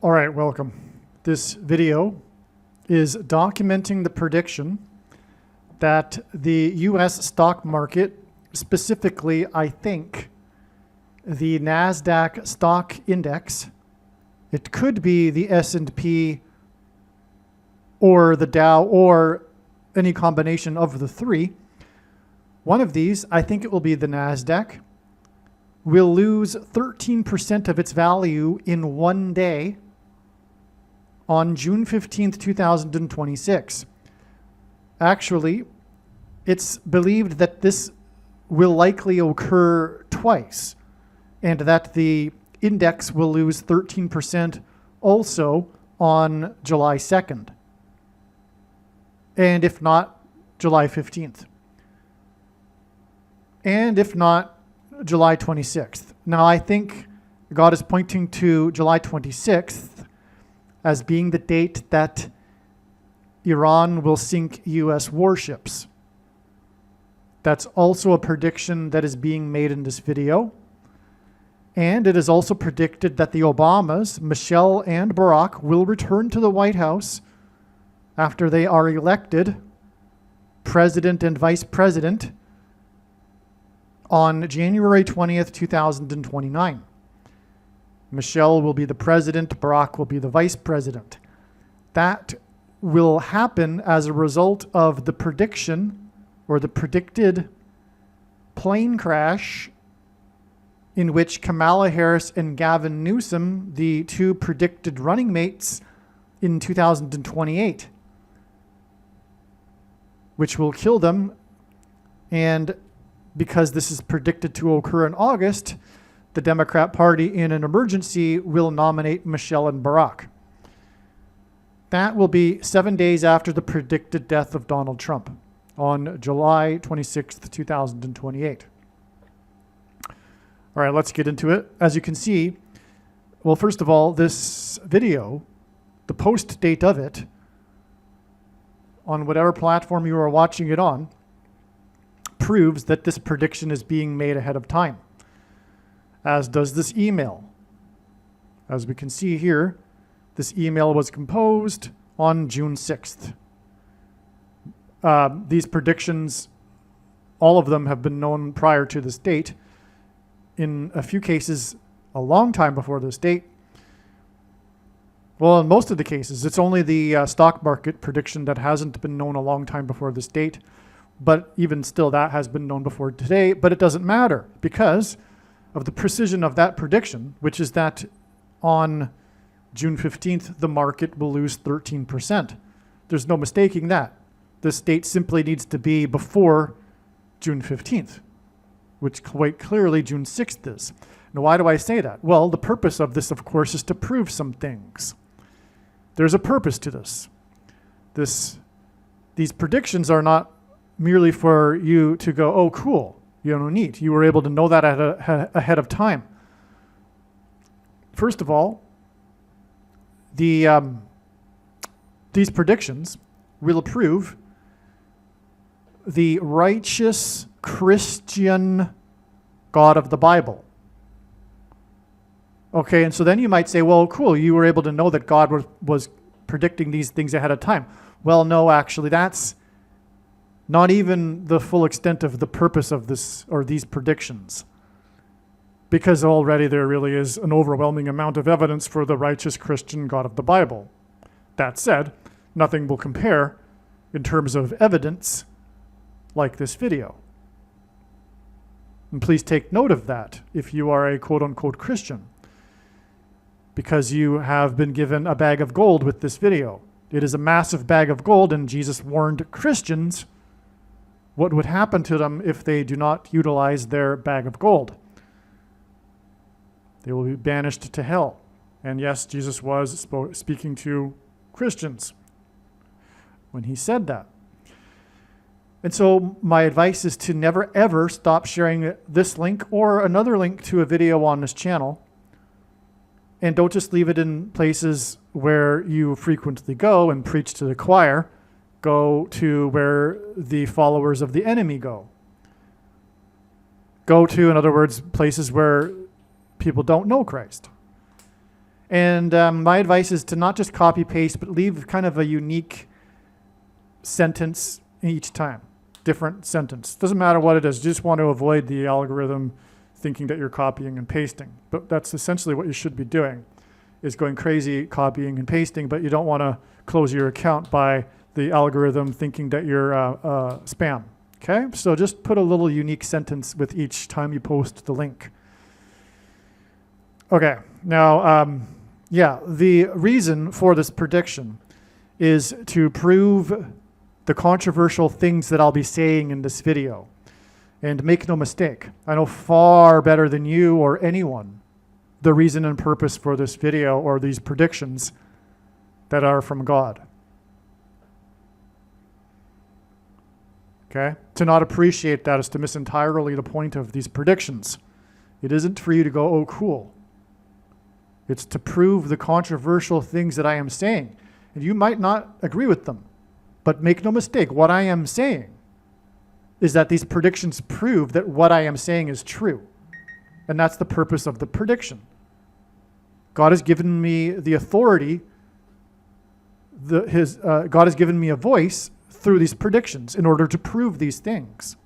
All right, welcome. This video is documenting the prediction that the US stock market, specifically, I think, the NASDAQ stock index, it could be the S&P or the Dow or any combination of the three. One of these, I think it will be the NASDAQ, will lose 13% of its value in one day on June 15th, 2026. Actually, it's believed that this will likely occur twice, and that the index will lose 13% also on July 2nd, and if not, July 15th, and if not, July 26th. Now, I think God is pointing to July 26th as being the date that Iran will sink US warships. That's also a prediction that is being made in this video. And it is also predicted that the Obamas, Michelle and Barack, will return to the White House after they are elected president and vice president on January 20th, 2029. Michelle will be the president, Barack will be the vice president. That will happen as a result of the prediction or the predicted plane crash in which Kamala Harris and Gavin Newsom, the two predicted running mates in 2028, which will kill them. And because this is predicted to occur in August, the Democrat Party in an emergency will nominate Michelle and Barack. That will be 7 days after the predicted death of Donald Trump on July 26th, 2028. All right, let's get into it. As you can see, well, first of all, this video, the post date of it, on whatever platform you are watching it on, proves that this prediction is being made ahead of time, as does this email. As we can see here, this email was composed on June 6th. These predictions, all of them have been known prior to this date. In a few cases, a long time before this date. Well, in most of the cases, it's only the stock market prediction that hasn't been known a long time before this date. But even still, that has been known before today. But it doesn't matter because of the precision of that prediction, which is that on June 15th, the market will lose 13%. There's no mistaking that. This date simply needs to be before June 15th, which quite clearly June 6th is. Now, why do I say that? Well, the purpose of this, of course, is to prove some things. There's a purpose to this. These predictions are not merely for you to go, oh, cool, neat. You were able to know that ahead of time. First of all, these predictions will prove the righteous Christian God of the Bible. Okay, and so then you might say, well, cool, you were able to know that God was predicting these things ahead of time. Well, no, actually, that's not even the full extent of the purpose of this or these predictions, because already there really is an overwhelming amount of evidence for the righteous Christian God of the Bible. That said, nothing will compare in terms of evidence like this video. And please take note of that if you are a quote-unquote Christian, because you have been given a bag of gold with this video. It is a massive bag of gold, and Jesus warned Christians what would happen to them if they do not utilize their bag of gold. They will be banished to hell. And yes, Jesus was speaking to Christians when he said that. And so my advice is to never ever stop sharing this link or another link to a video on this channel. And don't just leave it in places where you frequently go and preach to the choir. Go to where the followers of the enemy go. Go to, in other words, places where people don't know Christ. And my advice is to not just copy paste, but leave kind of a unique sentence each time, different sentence. Doesn't matter what it is. You just want to avoid the algorithm thinking that you're copying and pasting. But that's essentially what you should be doing, is going crazy copying and pasting, but you don't want to close your account by the algorithm thinking that you're spam. Okay, so just put a little unique sentence with each time you post the link. Okay, now, the reason for this prediction is to prove the controversial things that I'll be saying in this video. And make no mistake, I know far better than you or anyone the reason and purpose for this video or these predictions that are from God. Okay? To not appreciate that is to miss entirely the point of these predictions. It isn't for you to go, oh, cool. It's to prove the controversial things that I am saying. And you might not agree with them. But make no mistake, what I am saying is that these predictions prove that what I am saying is true. And that's the purpose of the prediction. God has given me the authority, God has given me a voice through these predictions in order to prove these things.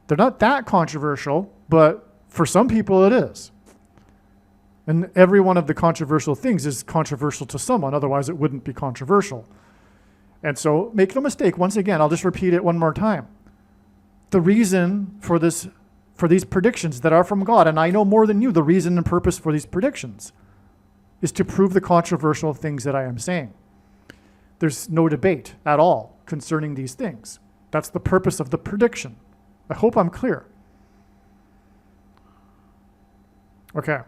They're not that controversial, but for some people it is. And every one of the controversial things is controversial to someone, otherwise it wouldn't be controversial. And so make no mistake, once again, I'll just repeat it one more time. The reason for these predictions that are from God, and I know more than you, the reason and purpose for these predictions is to prove the controversial things that I am saying. There's no debate at all concerning these things. That's the purpose of the prediction. I hope I'm clear. Okay,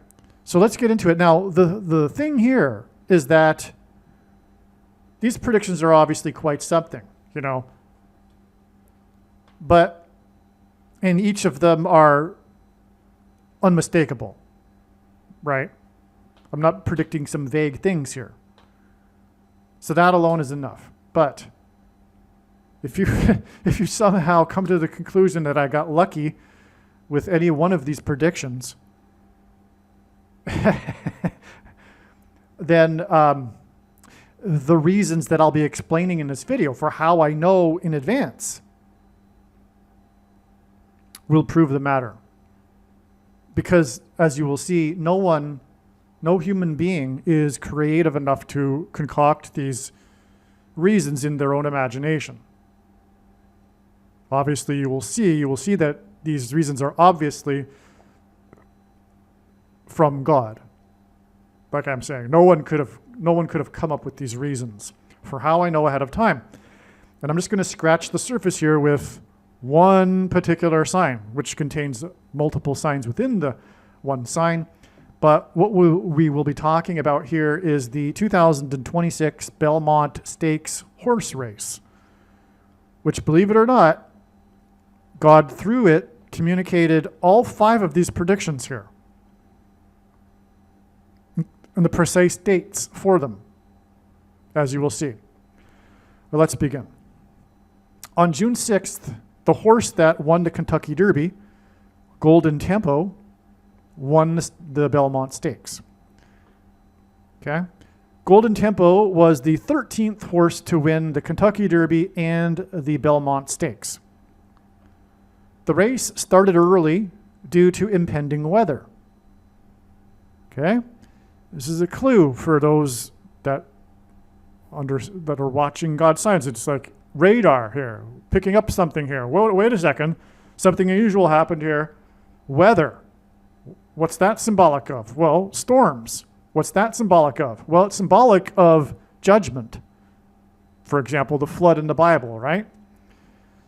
so let's get into it. Now, the thing here is that these predictions are obviously quite something, and each of them are unmistakable, right? I'm not predicting some vague things here. So that alone is enough. But if you somehow come to the conclusion that I got lucky with any one of these predictions, then the reasons that I'll be explaining in this video for how I know in advance will prove the matter. Because as you will see, no human being is creative enough to concoct these reasons in their own imagination. Obviously, you will see that these reasons are obviously from God. Like I'm saying, no one could have come up with these reasons for how I know ahead of time. And I'm just going to scratch the surface here with one particular sign, which contains multiple signs within the one sign. But what we will be talking about here is the 2026 Belmont Stakes horse race, which, believe it or not, God, through it, communicated all 5 of these predictions here and the precise dates for them, as you will see. Well, let's begin. On June 6th, the horse that won the Kentucky Derby, Golden Tempo, won the Belmont Stakes. Okay? Golden Tempo was the 13th horse to win the Kentucky Derby and the Belmont Stakes. The race started early due to impending weather. Okay? This is a clue for those that are watching God's signs. It's like radar here, picking up something here. Wait a second. Something unusual happened here. Weather. What's that symbolic of? Well, storms. What's that symbolic of? Well, it's symbolic of judgment. For example, the flood in the Bible, right?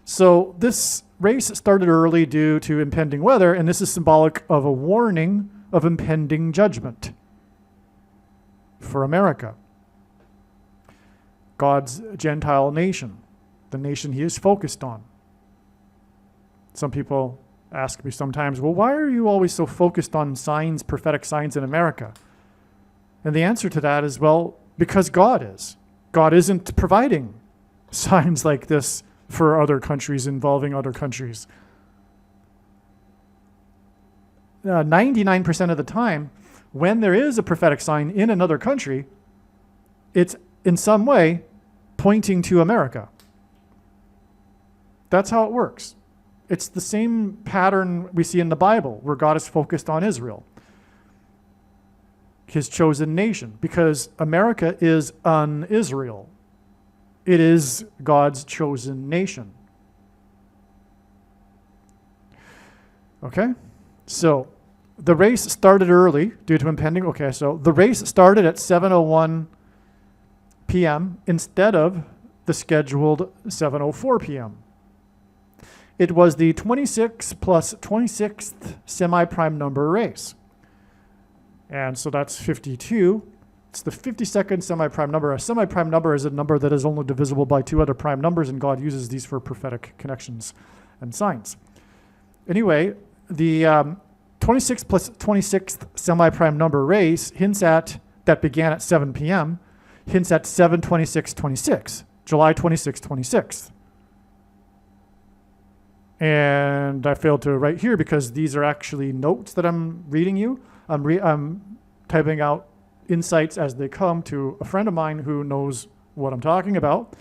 So this race started early due to impending weather, and this is symbolic of a warning of impending judgment for America, God's Gentile nation, the nation he is focused on. Some people ask me sometimes, well, why are you always so focused on signs, prophetic signs in America? And the answer to that is, well, because God is. God isn't providing signs like this for other countries involving other countries. 99% of the time, when there is a prophetic sign in another country, it's in some way pointing to America. That's how it works. It's the same pattern we see in the Bible, where God is focused on Israel, his chosen nation, because America is an Israel. It is God's chosen nation. Okay? So the race started early due to impending. Okay, so the race started at 7:01 p.m. instead of the scheduled 7:04 p.m. It was the 26 plus 26th semi-prime number race. And so that's 52. It's the 52nd semi-prime number. A semi-prime number is a number that is only divisible by two other prime numbers, and God uses these for prophetic connections and signs. Anyway, the 26 plus 26th semi-prime number race hints at, that began at 7 p.m., hints at 7/26/26, July 26, 26. And I failed to write here because these are actually notes that I'm reading you. I'm typing out insights as they come to a friend of mine who knows what I'm talking about.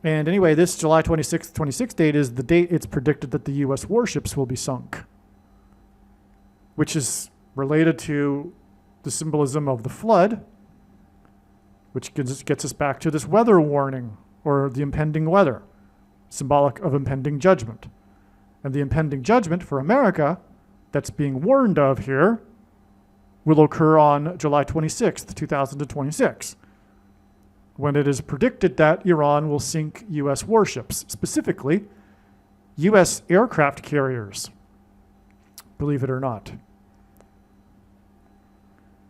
And anyway, this July 26th, 26 date is the date it's predicted that the U.S. warships will be sunk, which is related to the symbolism of the flood, which gets us back to this weather warning, or the impending weather, symbolic of impending judgment. And the impending judgment for America that's being warned of here will occur on July 26th, 2026, when it is predicted that Iran will sink U.S. warships, specifically U.S. aircraft carriers, believe it or not.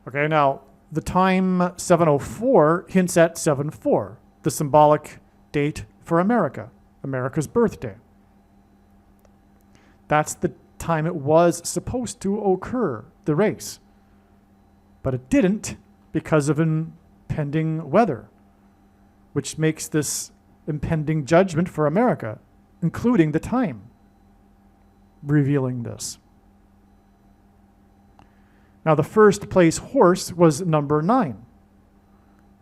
Okay, now the time 7:04 hints at 7/4, the symbolic date for America, America's birthday. That's the time it was supposed to occur, the race. But it didn't because of impending weather, which makes this impending judgment for America, including the time, revealing this. Now, the first place horse was number 9,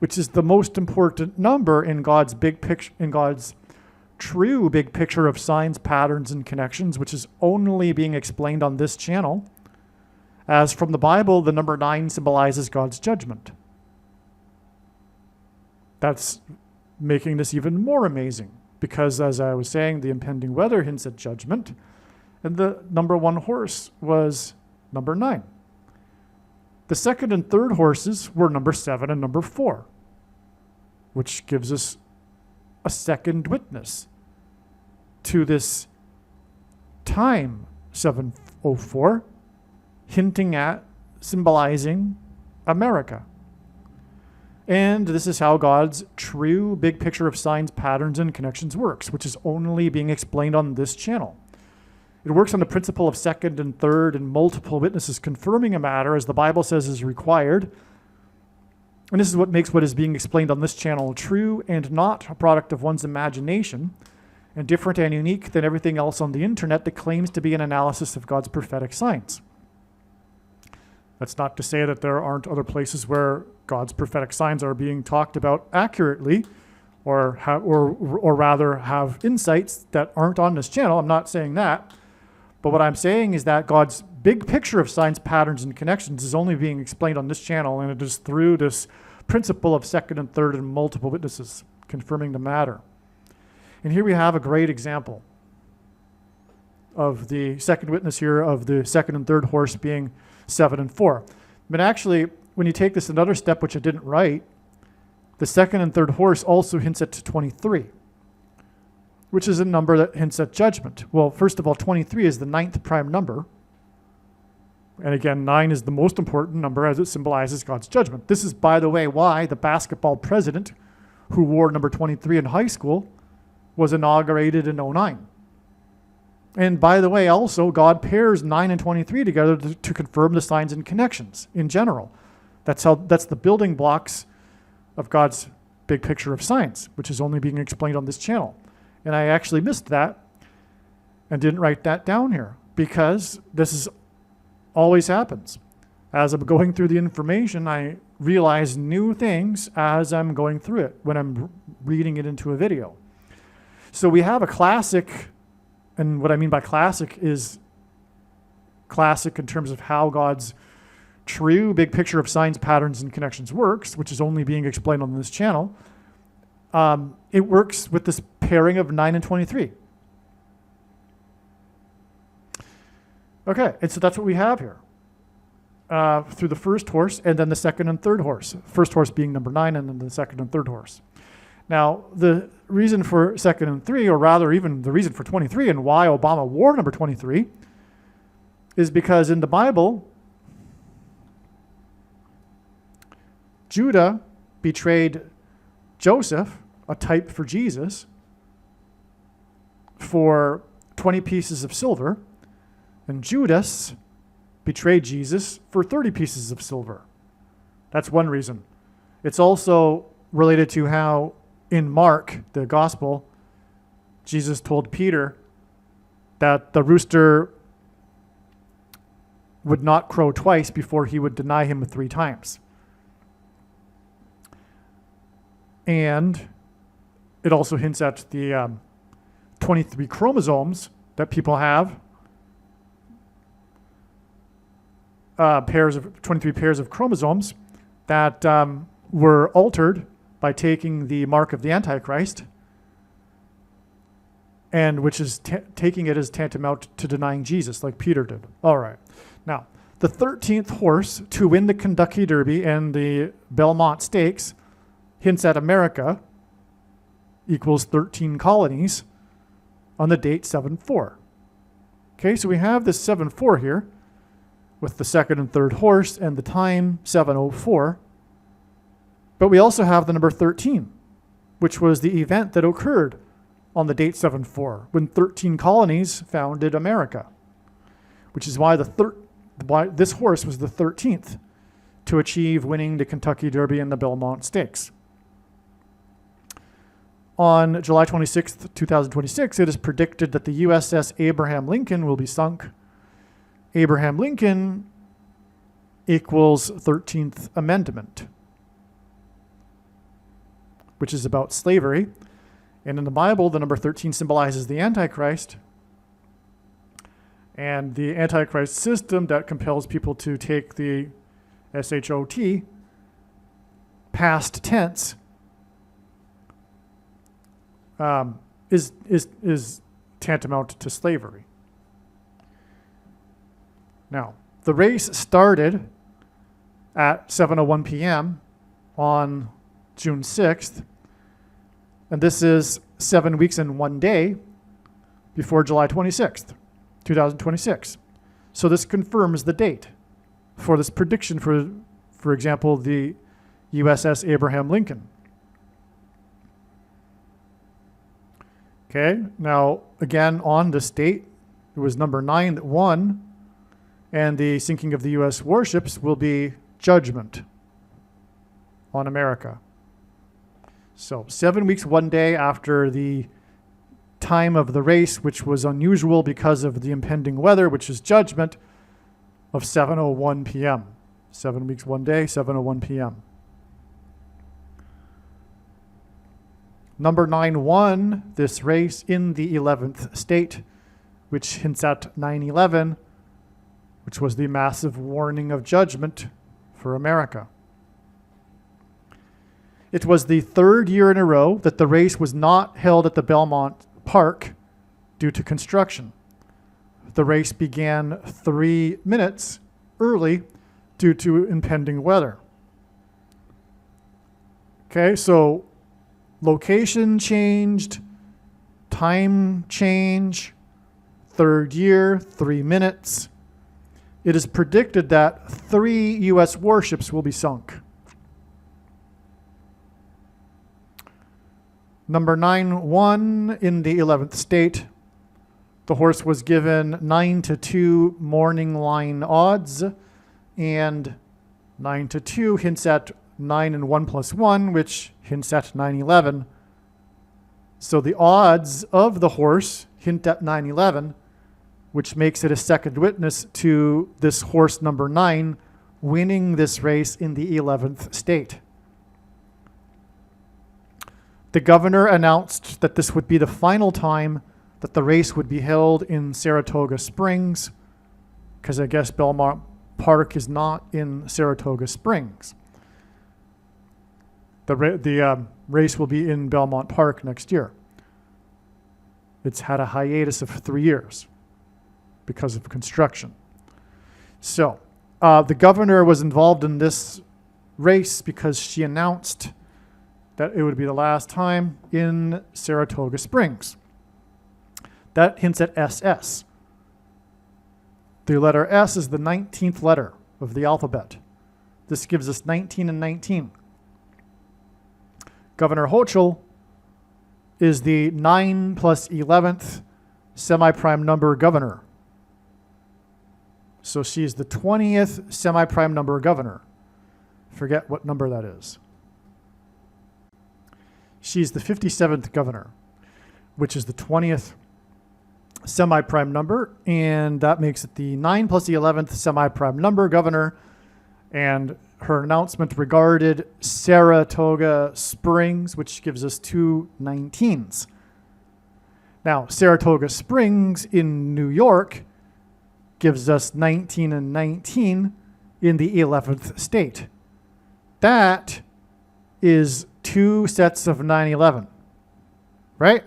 which is the most important number in God's big picture, in God's true big picture of signs, patterns, and connections, which is only being explained on this channel. As from the Bible, the number 9 symbolizes God's judgment. That's making this even more amazing, because as I was saying, the impending weather hints at judgment, and the number 1 horse was number 9. The second and third horses were number 7 and number 4, which gives us a second witness to this time, 7:04, hinting at, symbolizing America. And this is how God's true big picture of signs, patterns, and connections works, which is only being explained on this channel. It works on the principle of second and third and multiple witnesses confirming a matter, as the Bible says is required. And this is what makes what is being explained on this channel true and not a product of one's imagination, and different and unique than everything else on the internet that claims to be an analysis of God's prophetic signs. That's not to say that there aren't other places where God's prophetic signs are being talked about accurately, or rather have insights that aren't on this channel. I'm not saying that. But what I'm saying is that God's big picture of signs, patterns, and connections is only being explained on this channel, and it is through this principle of second and third and multiple witnesses confirming the matter. And here we have a great example of the second witness here of the second and third horse being 7 and 4. But actually, when you take this another step, which I didn't write, the second and third horse also hints at 23, which is a number that hints at judgment. Well, first of all, 23 is the 9th prime number. And again, 9 is the most important number as it symbolizes God's judgment. This is, by the way, why the basketball president who wore number 23 in high school was inaugurated in 2009. And by the way, also, God pairs 9 and 23 together to confirm the signs and connections in general. That's the building blocks of God's big picture of signs, which is only being explained on this channel. And I actually missed that and didn't write that down here because this always happens. As I'm going through the information, I realize new things as I'm going through it when I'm reading it into a video. So we have a classic, and what I mean by classic is classic in terms of how God's true big picture of signs, patterns, and connections works, which is only being explained on this channel. It works with this pairing of 9 and 23. Okay, and so that's what we have here. Through the first horse and then the second and third horse. First horse being number 9 and then the second and third horse. Now, the reason for second and 3, or rather even the reason for 23 and why Obama wore number 23 is because in the Bible, Judah betrayed Joseph, a type for Jesus, for 20 pieces of silver, and Judas betrayed Jesus for 30 pieces of silver. That's one reason. It's also related to how in Mark, the gospel, Jesus told Peter that the rooster would not crow twice before he would deny him 3 times. And it also hints at the 23 chromosomes that people have, 23 pairs of chromosomes that were altered by taking the mark of the Antichrist, and which is taking it as tantamount to denying Jesus, like Peter did. All right. Now, the 13th horse to win the Kentucky Derby and the Belmont Stakes hints at America equals 13 colonies on the date 7-4. Okay, so we have this 7-4 here with the second and third horse and the time 7:04. But we also have the number 13, which was the event that occurred on the date 7-4 when 13 colonies founded America, which is why this horse was the 13th to achieve winning the Kentucky Derby and the Belmont Stakes. On July 26th, 2026, it is predicted that the USS Abraham Lincoln will be sunk. Abraham Lincoln equals 13th Amendment, which is about slavery. And in the Bible, the number 13 symbolizes the Antichrist and the Antichrist system that compels people to take the SHOT, past tense, is tantamount to slavery. Now, the race started at 7:01 p.m. on June 6th, and this is 7 weeks and 1 day before July 26th, 2026. So this confirms the date for this prediction for example, the USS Abraham Lincoln. Okay, now again on this date, it was number 9 that won, and the sinking of the U.S. warships will be judgment on America. So 7 weeks, 1 day after the time of the race, which was unusual because of the impending weather, which is judgment, of 7:01 p.m. 7 weeks, 1 day, 7:01 p.m. Number 9 won this race in the 11th state, which hints at 9/11, which was the massive warning of judgment for America. It was the 3rd year in a row that the race was not held at the Belmont Park due to construction. The race began 3 minutes early due to impending weather. Okay, so location changed, time change, 3rd year, 3 minutes. It is predicted that 3 U.S. warships will be sunk. Number 9 won in the 11th state. The horse was given 9-2 morning line odds, and 9-2 hints at 9 and 1 plus 1, which hints at 9/11. So the odds of the horse hint at 9/11, which makes it a second witness to this horse number 9 winning this race in the 11th state. The governor announced that this would be the final time that the race would be held in Saratoga Springs, because I guess Belmont Park is not in Saratoga Springs. The race will be in Belmont Park next year. It's had a hiatus of 3 years because of construction. So the governor was involved in this race because she announced that it would be the last time in Saratoga Springs. That hints at SS. The letter S is the 19th letter of the alphabet. This gives us 19 and 19. Governor Hochul is the 9 plus 11th semi-prime number governor. So she's the 20th semi-prime number governor. Forget what number that is. She's the 57th governor, which is the 20th semi-prime number, and that makes it the 9 plus the 11th semi-prime number governor. And her announcement regarded Saratoga Springs, which gives us two 19s. Now, Saratoga Springs in New York gives us 19 and 19 in the 11th state. That is two sets of 9/11, right?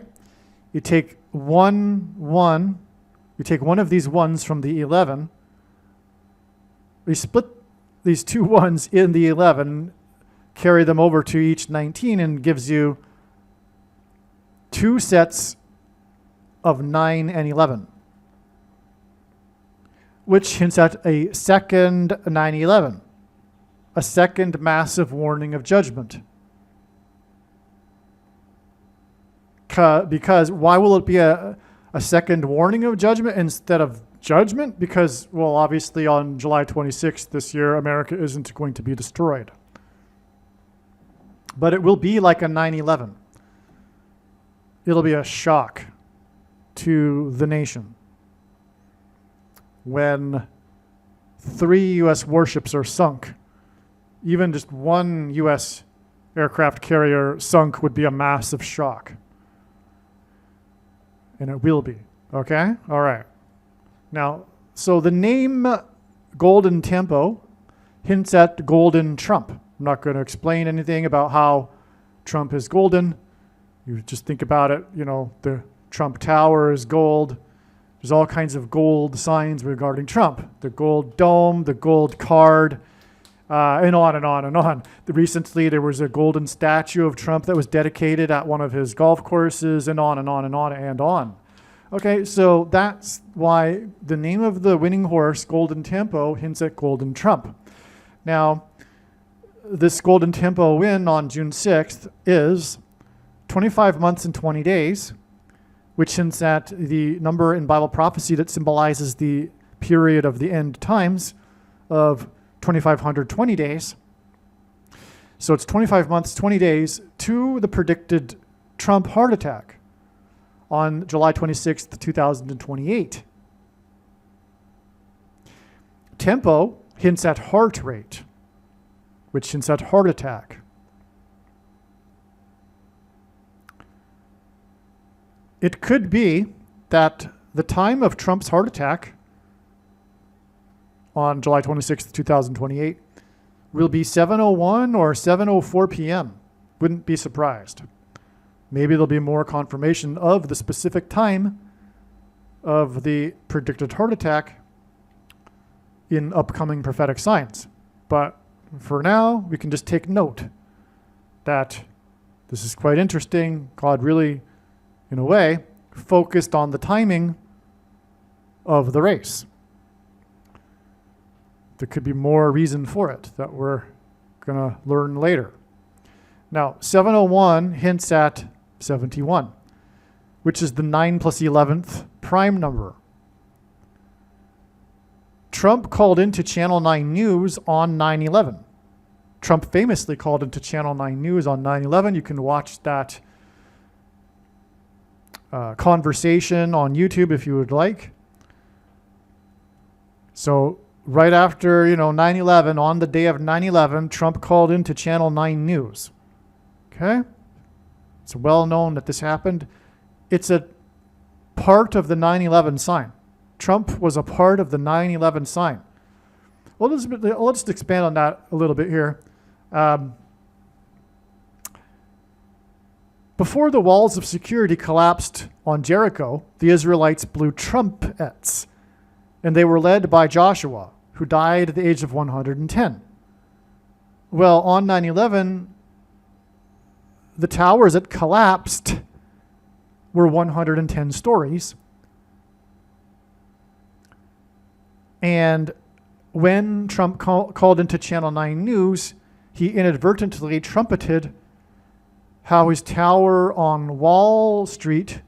You take one, you take one of these ones from the 11, we split these two ones in the 11, carry them over to each 19, and gives you two sets of 9 and 11, which hints at a second 9/11, a second massive warning of judgment. Because why will it be a second warning of judgment instead of judgment? Because, well, obviously on July 26th this year, America isn't going to be destroyed. But it will be like a 9/11. It'll be a shock to the nation when 3 U.S. warships are sunk. Even just one U.S. aircraft carrier sunk would be a massive shock. And it will be. Okay? All right. Now, so the name Golden Tempo hints at Golden Trump. I'm not going to explain anything about how Trump is golden. You just think about it, you know, the Trump Tower is gold. There's all kinds of gold signs regarding Trump. The gold dome, the gold card, and on and on and on. Recently, there was a golden statue of Trump that was dedicated at one of his golf courses, and on and on and on and on. Okay, so that's why the name of the winning horse, Golden Tempo, hints at Golden Trump. Now, this Golden Tempo win on June 6th is 25 months and 20 days, which hints at the number in Bible prophecy that symbolizes the period of the end times of 2,520 days. So it's 25 months, 20 days to the predicted Trump heart attack on July 26th, 2028. Tempo hints at heart rate, which hints at heart attack. It could be that the time of Trump's heart attack on July 26th, 2028 will be 7:01 or 7:04 p.m. Wouldn't be surprised. Maybe there'll be more confirmation of the specific time of the predicted heart attack in upcoming prophetic signs. But for now, we can just take note that this is quite interesting. God really, in a way, focused on the timing of the race. There could be more reason for it that we're going to learn later. Now, 701 hints at 71, which is the 9 plus 11th prime number. Trump called into Channel 9 News on 9/11. Trump famously called into Channel 9 News on 9/11. You can watch that conversation on YouTube if you would like. So right after, 9/11, on the day of 9/11, Trump called into Channel 9 News. Okay? It's well known that this happened. It's a part of the 9/11 sign. Trump was a part of the 9/11 sign. Well, let's expand on that a little bit here. Before the walls of security collapsed on Jericho, the Israelites blew trumpets, and they were led by Joshua, who died at the age of 110. Well, on 9/11, the towers that collapsed were 110 stories. And when Trump called into Channel 9 News, he inadvertently trumpeted how his tower on Wall Street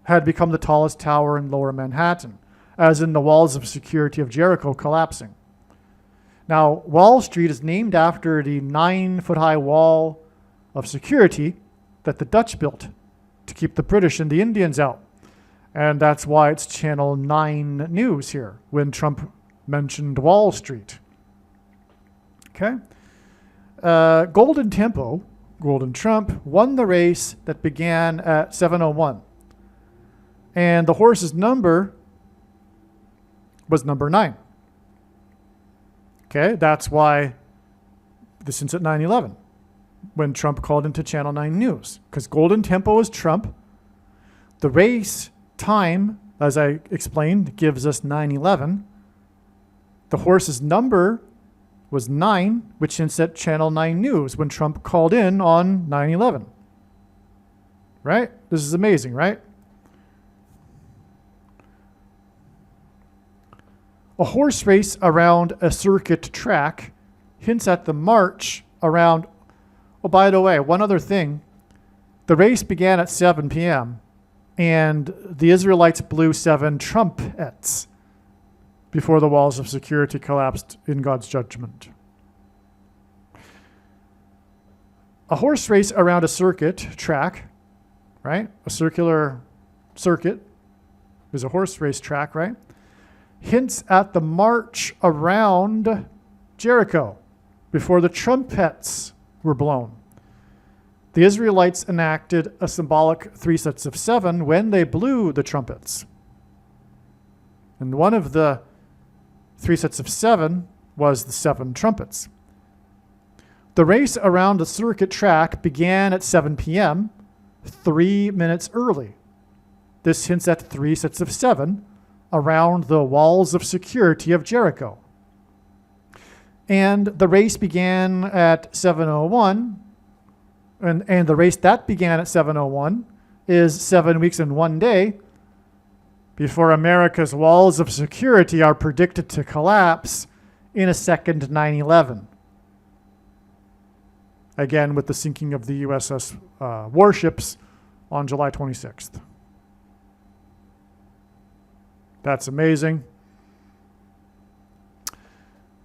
had become the tallest tower in Lower Manhattan, as in the walls of security of Jericho collapsing. Now, Wall Street is named after the 9-foot-high wall of security that the Dutch built to keep the British and the Indians out. And that's why it's Channel 9 News here when Trump mentioned Wall Street. Okay? Golden Trump, won the race that began at 7:01. And the horse's number was number 9. Okay, that's why this is at 9/11, when Trump called into Channel 9 News. Because Golden Tempo is Trump. The race time, as I explained, gives us 9/11. The horse's number was 9, which hints at Channel 9 News when Trump called in on 9/11. Right? This is amazing, right? A horse race around a circuit track hints at the march around. Oh, by the way, one other thing. The race began at 7 p.m. and the Israelites blew 7 trumpets before the walls of security collapsed in God's judgment. A horse race around a circuit track, right? A circular circuit is a horse race track, right? Hints at the march around Jericho before the trumpets were blown. The Israelites enacted a symbolic 3 sets of 7 when they blew the trumpets. And one of the 3 sets of 7 was the 7 trumpets. The race around the circuit track began at 7 p.m., 3 minutes early. This hints at 3 sets of 7 around the walls of security of Jericho. And the race began at 7:01, and the race that began at 7:01 is 7 weeks and 1 day before America's walls of security are predicted to collapse in a second 9/11. Again, with the sinking of the USS warships on July 26th. That's amazing.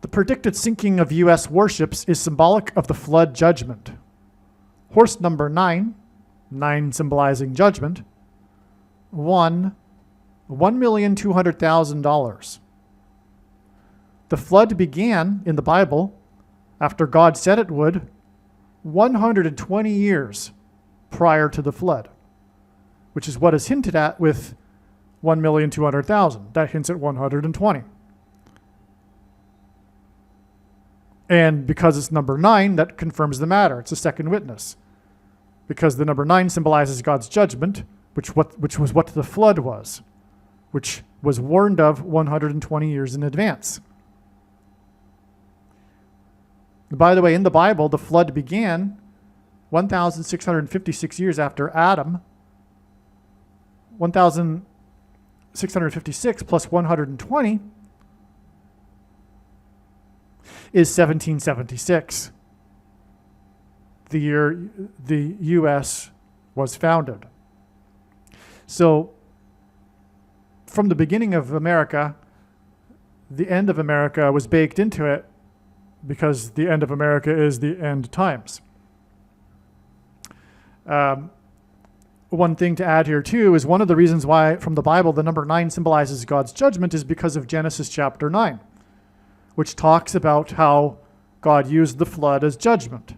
The predicted sinking of U.S. warships is symbolic of the flood judgment. Horse number 9, 9 symbolizing judgment, won $1,200,000. The flood began in the Bible after God said it would 120 years prior to the flood, which is what is hinted at with 1,200,000. That hints at 120. And because it's number 9, that confirms the matter. It's a second witness. Because the number 9 symbolizes God's judgment, which was what the flood was, which was warned of 120 years in advance. By the way, in the Bible, the flood began 1,656 years after Adam. 1,656 plus 120 is 1776, the year the U.S. was founded. So, from the beginning of America, the end of America was baked into it because the end of America is the end times. one thing to add here too is one of the reasons why from the Bible the number 9 symbolizes God's judgment is because of Genesis chapter 9, which talks about how God used the flood as judgment.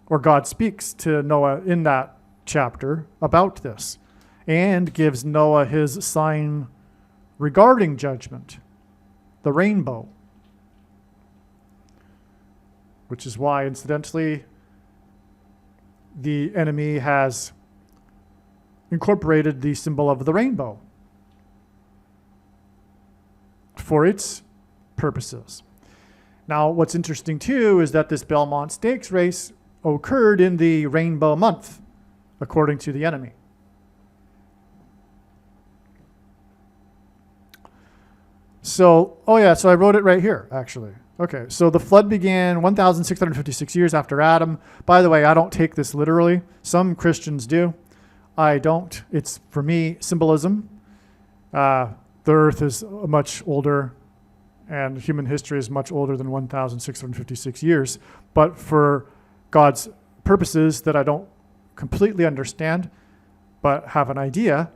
Or God speaks to Noah in that chapter about this and gives Noah his sign regarding judgment, the rainbow. Which is why, incidentally, the enemy has incorporated the symbol of the rainbow for its purposes. Now, what's interesting too is that this Belmont Stakes race occurred in the rainbow month, according to the enemy. So I wrote it right here, actually. Okay, so the flood began 1,656 years after Adam. By the way, I don't take this literally. Some Christians do. I don't. It's, for me, symbolism. The earth is much older, and human history is much older than 1,656 years. But for God's purposes that I don't completely understand, but have an idea,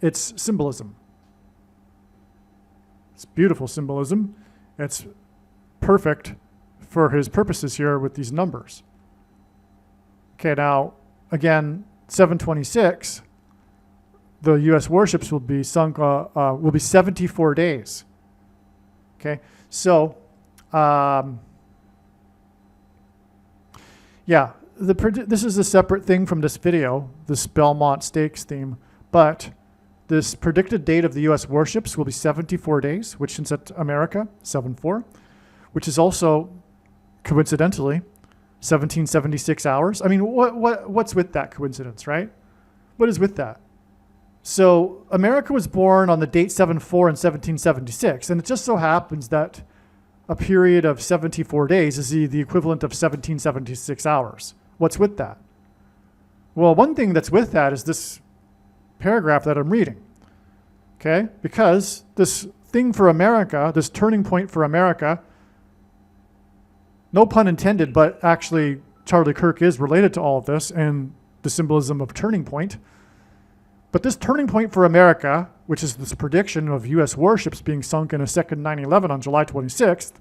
it's symbolism. It's beautiful symbolism. It's perfect for his purposes here with these numbers. Okay, now, again, 726, the U.S. warships will be sunk, will be 74 days. Okay, so, this is a separate thing from this video, this Belmont Stakes theme, but this predicted date of the U.S. warships will be 74 days, which is at America, 7-4. Which is also, coincidentally, 1776 hours. I mean, what's with that coincidence, right? What is with that? So America was born on the date 7-4 in 1776, and it just so happens that a period of 74 days is the equivalent of 1776 hours. What's with that? Well, one thing that's with that is this paragraph that I'm reading, okay? Because this thing for America, this turning point for America, no pun intended, but actually Charlie Kirk is related to all of this and the symbolism of turning point. But this turning point for America, which is this prediction of U.S. warships being sunk in a second 9/11 on July 26th,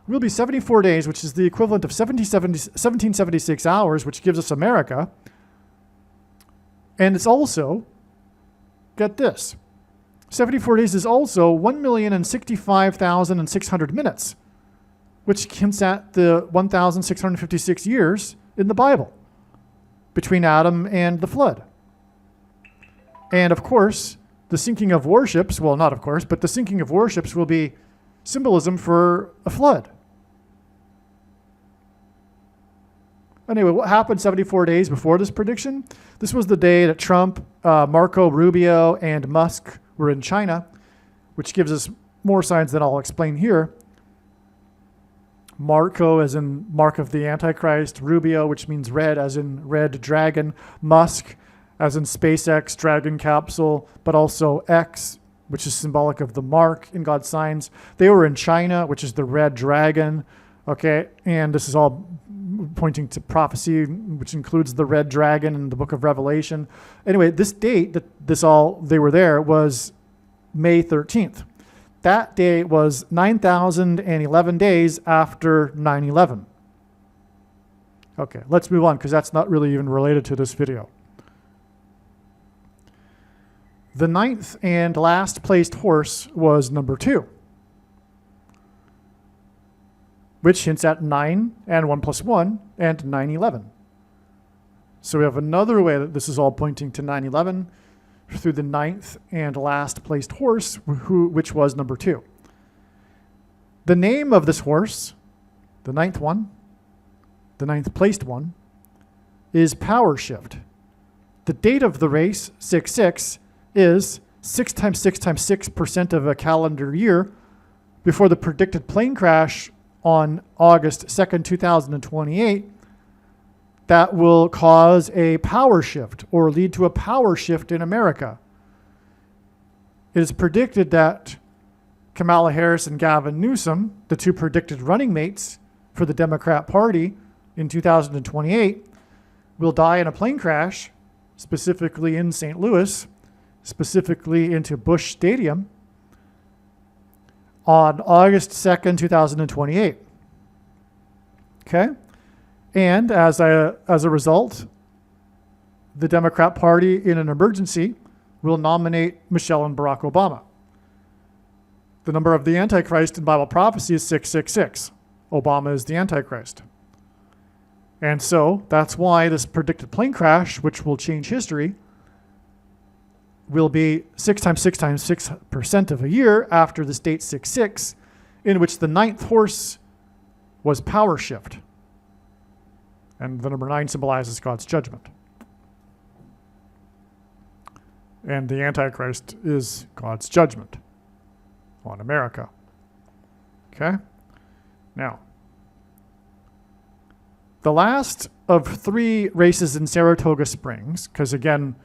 will be 74 days, which is the equivalent of 1776 hours, which gives us America. And it's also, get this, 74 days is also 1,065,600 minutes, which hints at the 1,656 years in the Bible between Adam and the flood. And of course, the sinking of warships, well, not of course, but the sinking of warships will be symbolism for a flood. Anyway, what happened 74 days before this prediction? This was the day that Trump, Marco Rubio, and Musk were in China, which gives us more signs that I'll explain here. Marco as in mark of the Antichrist, Rubio, which means red as in red dragon, Musk as in SpaceX, dragon capsule, but also X, which is symbolic of the mark in God's signs. They were in China, which is the red dragon, okay? And this is all pointing to prophecy, which includes the red dragon in the book of Revelation. Anyway, this date that they were there was May 13th. That day was 9,011 days after 9/11. Okay, let's move on because that's not really even related to this video. The 9th and last placed horse was number 2, which hints at 9 and 1 plus 1 and 9/11. So we have another way that this is all pointing to 9/11 through the 9th and last placed horse, which was number 2. The name of this horse, the 9th one, the 9th placed one, is Power Shift. The date of the race, 6/6, is 6 times 6 times 6% of a calendar year before the predicted plane crash on August 2nd, 2028, that will cause a power shift or lead to a power shift in America. It is predicted that Kamala Harris and Gavin Newsom, the two predicted running mates for the Democrat Party in 2028, will die in a plane crash, specifically in St. Louis, specifically into Busch Stadium, on August 2nd, 2028. Okay? And as a result, the Democrat Party, in an emergency, will nominate Michelle and Barack Obama. The number of the Antichrist in Bible prophecy is 666. Obama is the Antichrist. And so that's why this predicted plane crash, which will change history, will be 6 times 6 times 6% of a year after this date 66, in which the 9th horse was power shift. And the number 9 symbolizes God's judgment. And the Antichrist is God's judgment on America. Okay? Now, the last of 3 races in Saratoga Springs, because again,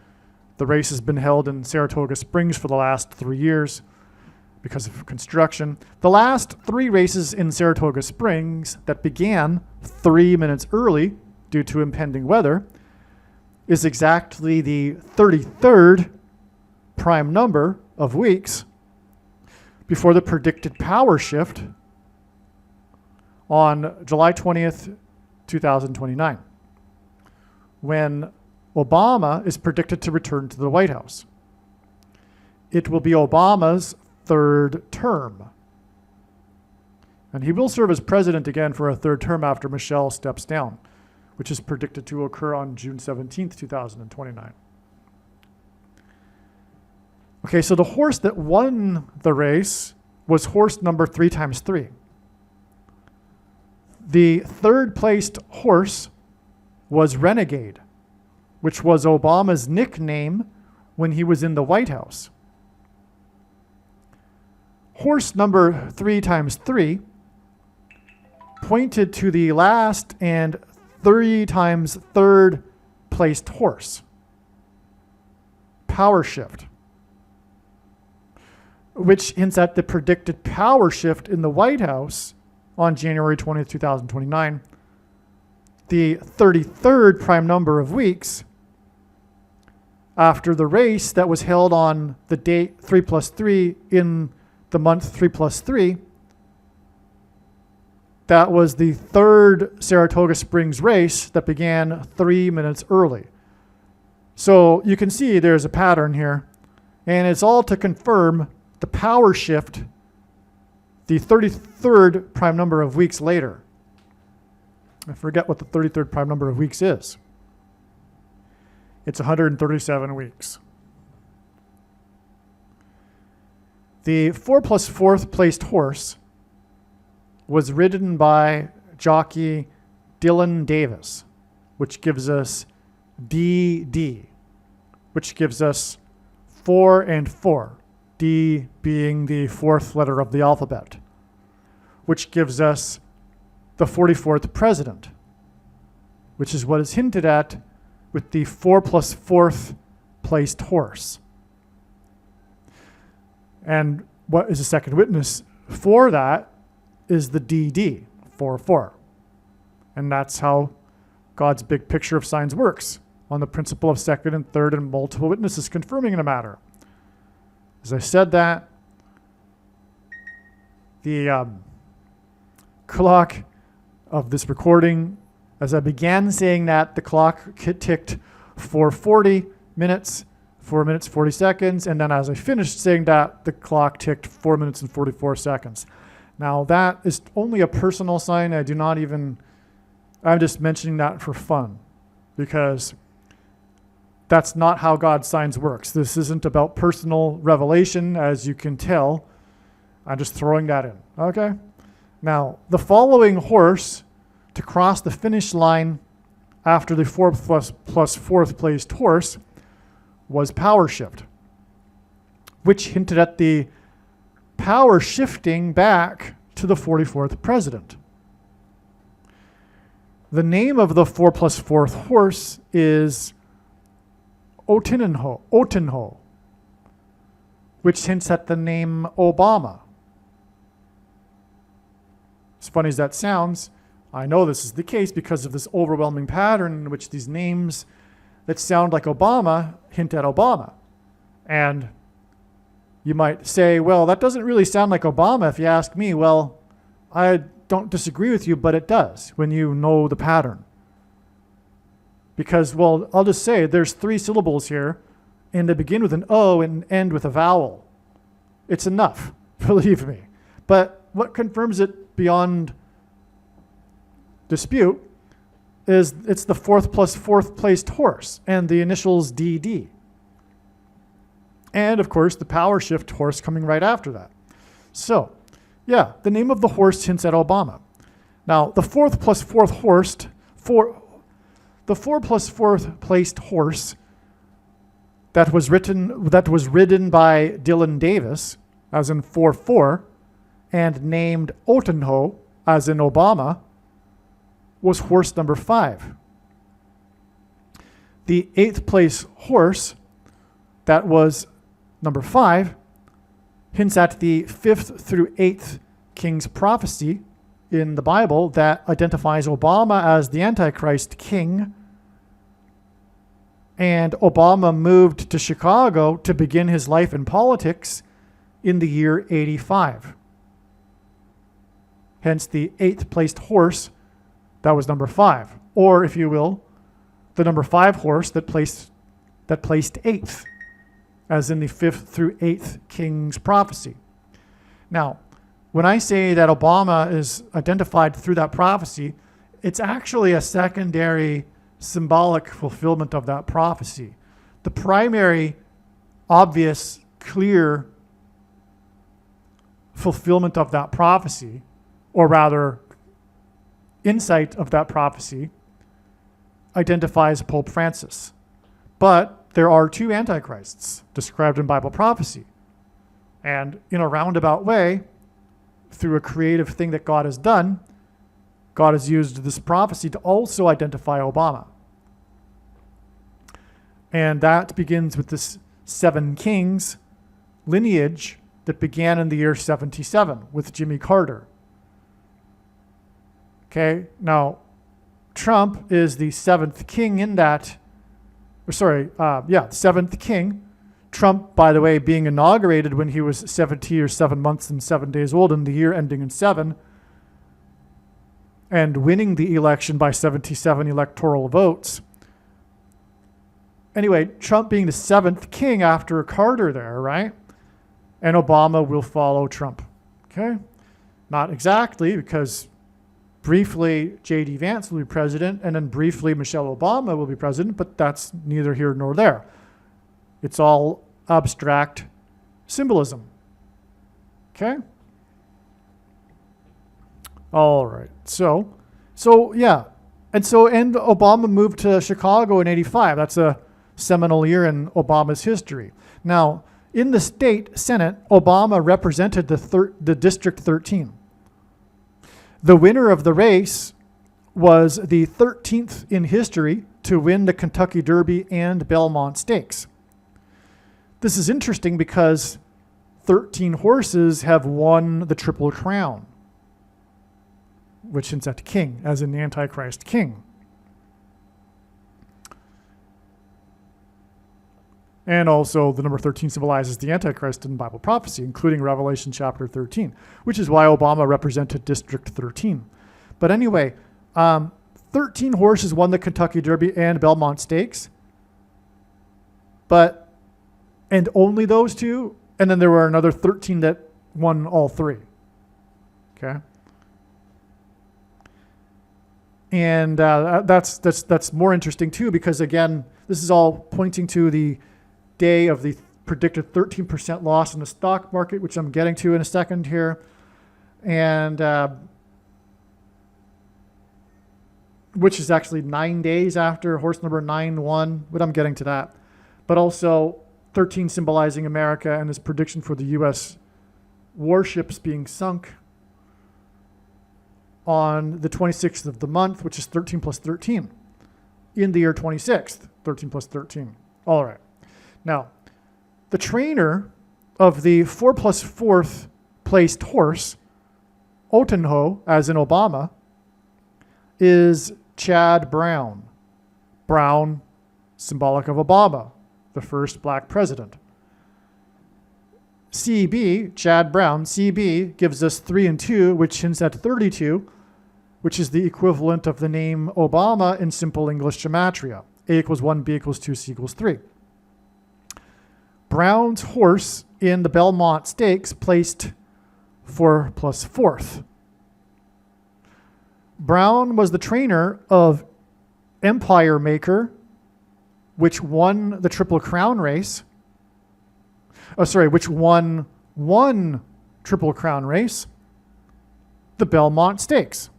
the race has been held in Saratoga Springs for the last 3 years because of construction. The last 3 races in Saratoga Springs that began 3 minutes early due to impending weather is exactly the 33rd prime number of weeks before the predicted power shift on July 20th, 2029, when Obama is predicted to return to the White House. It will be Obama's 3rd term. And he will serve as president again for a 3rd term after Michelle steps down, which is predicted to occur on June 17th, 2029. Okay, so the horse that won the race was horse number 3 times 3. The 3rd placed horse was Renegade, which was Obama's nickname when he was in the White House. Horse number 3 times 3 pointed to the last and 3 times 3rd placed horse. Power shift, which hints at the predicted power shift in the White House on January 20th, 2029, the 33rd prime number of weeks after the race that was held on the date 3+3 in the month 3+3. That was the 3rd Saratoga Springs race that began 3 minutes early. So you can see there's a pattern here, and it's all to confirm the power shift, the 33rd prime number of weeks later. I forget what the 33rd prime number of weeks is. It's 137 weeks. The 4+4th placed horse was ridden by jockey Dylan Davis, which gives us DD, which gives us 4 and 4. D being the 4th letter of the alphabet, which gives us the 44th president, which is what is hinted at with the 4+4th placed horse. And what is a second witness for that is the DD, 4-4. And that's how God's big picture of signs works, on the principle of second and third and multiple witnesses confirming in a matter. As I said that, the clock of this recording, as I began saying that, the clock ticked for 40 minutes, 4 minutes, 40 seconds. And then as I finished saying that, the clock ticked 4 minutes and 44 seconds. Now that is only a personal sign. I'm just mentioning that for fun, because that's not how God's signs works. This isn't about personal revelation, as you can tell. I'm just throwing that in, okay? Now, the following horse to cross the finish line after the 4+4th placed horse was Power Shift, which hinted at the power shifting back to the 44th president. The name of the 4+4th horse is Otenho, which hints at the name Obama. As funny as that sounds, I know this is the case because of this overwhelming pattern in which these names that sound like Obama hint at Obama. And you might say, well, that doesn't really sound like Obama if you ask me. Well, I don't disagree with you, but it does when you know the pattern. Because, well, I'll just say there's 3 syllables here, and they begin with an O and end with a vowel. It's enough, believe me. But what confirms it beyond dispute is it's the 4th plus 4th placed horse and the initials DD. And of course, the power shift horse coming right after that. So, yeah, the name of the horse hints at Obama. Now, the 4th plus 4th horse, the 4 plus 4th placed horse that was ridden by Dylan Davis, as in 4-4, and named Otenho, as in Obama, was horse number 5. The 8th place horse that was number 5 hints at the 5th through 8th king's prophecy in the Bible that identifies Obama as the Antichrist king. And Obama moved to Chicago to begin his life in politics in the year 85. Hence the 8th placed horse that was number 5. Or, if you will, the number 5 horse that placed 8th, as in the 5th through 8th king's prophecy. Now, when I say that Obama is identified through that prophecy, it's actually a secondary symbolic fulfillment of that prophecy. The primary, obvious, clear fulfillment of that prophecy, or rather, insight of that prophecy, identifies Pope Francis. But there are 2 antichrists described in Bible prophecy. And in a roundabout way, through a creative thing that God has done, God has used this prophecy to also identify Obama. And that begins with this 7 kings lineage that began in the year 77 with Jimmy Carter. Okay, now Trump is the 7th king in that, 7th king. Trump, by the way, being inaugurated when he was 70 or 7 months and 7 days old in the year ending in 7, and winning the election by 77 electoral votes. Anyway, Trump being the 7th king after Carter there, right? And Obama will follow Trump, okay? Not exactly, because briefly J.D. Vance will be president, and then briefly Michelle Obama will be president, but that's neither here nor there. It's all abstract symbolism, okay? All right, so yeah. And Obama moved to Chicago in 85. That's a seminal year in Obama's history. Now, in the state Senate, Obama represented the District 13. The winner of the race was the 13th in history to win the Kentucky Derby and Belmont Stakes. This is interesting because 13 horses have won the Triple Crown, which hints at king, as in the Antichrist king. And also the number 13 symbolizes the Antichrist in Bible prophecy, including Revelation chapter 13, which is why Obama represented District 13. But anyway, 13 horses won the Kentucky Derby and Belmont Stakes, and only those 2, and then there were another 13 that won all 3. Okay? And that's more interesting too, because again, this is all pointing to the day of the predicted 13% loss in the stock market, which I'm getting to in a second here. And which is actually 9 days after horse number 9 won, but I'm getting to that. But also 13 symbolizing America and his prediction for the U.S. warships being sunk on the 26th of the month, which is 13 plus 13, in the year 26th, 13 plus 13. All right. Now, the trainer of the 4 plus 4th placed horse, Otenho, as in Obama, is Chad Brown. Brown, symbolic of Obama, the first black president. CB, Chad Brown, CB gives us 3 and 2, which hints at 32, which is the equivalent of the name Obama in simple English gematria. A equals 1, B equals 2, C equals 3. Brown's horse in the Belmont Stakes placed 4 plus 4th. Brown was the trainer of Empire Maker, which won the Triple Crown race. Which won one Triple Crown race, the Belmont Stakes.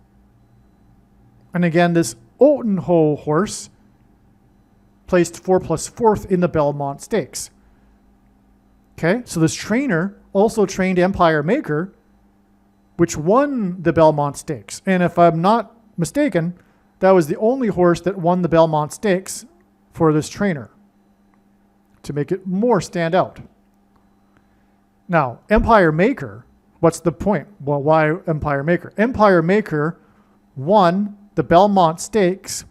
And again, this Otenho horse placed 4 plus 4th in the Belmont Stakes. Okay, so this trainer also trained Empire Maker, which won the Belmont Stakes. And if I'm not mistaken, that was the only horse that won the Belmont Stakes for this trainer, to make it more stand out. Now, Empire Maker, what's the point? Well, why Empire Maker? Empire Maker won the Belmont Stakes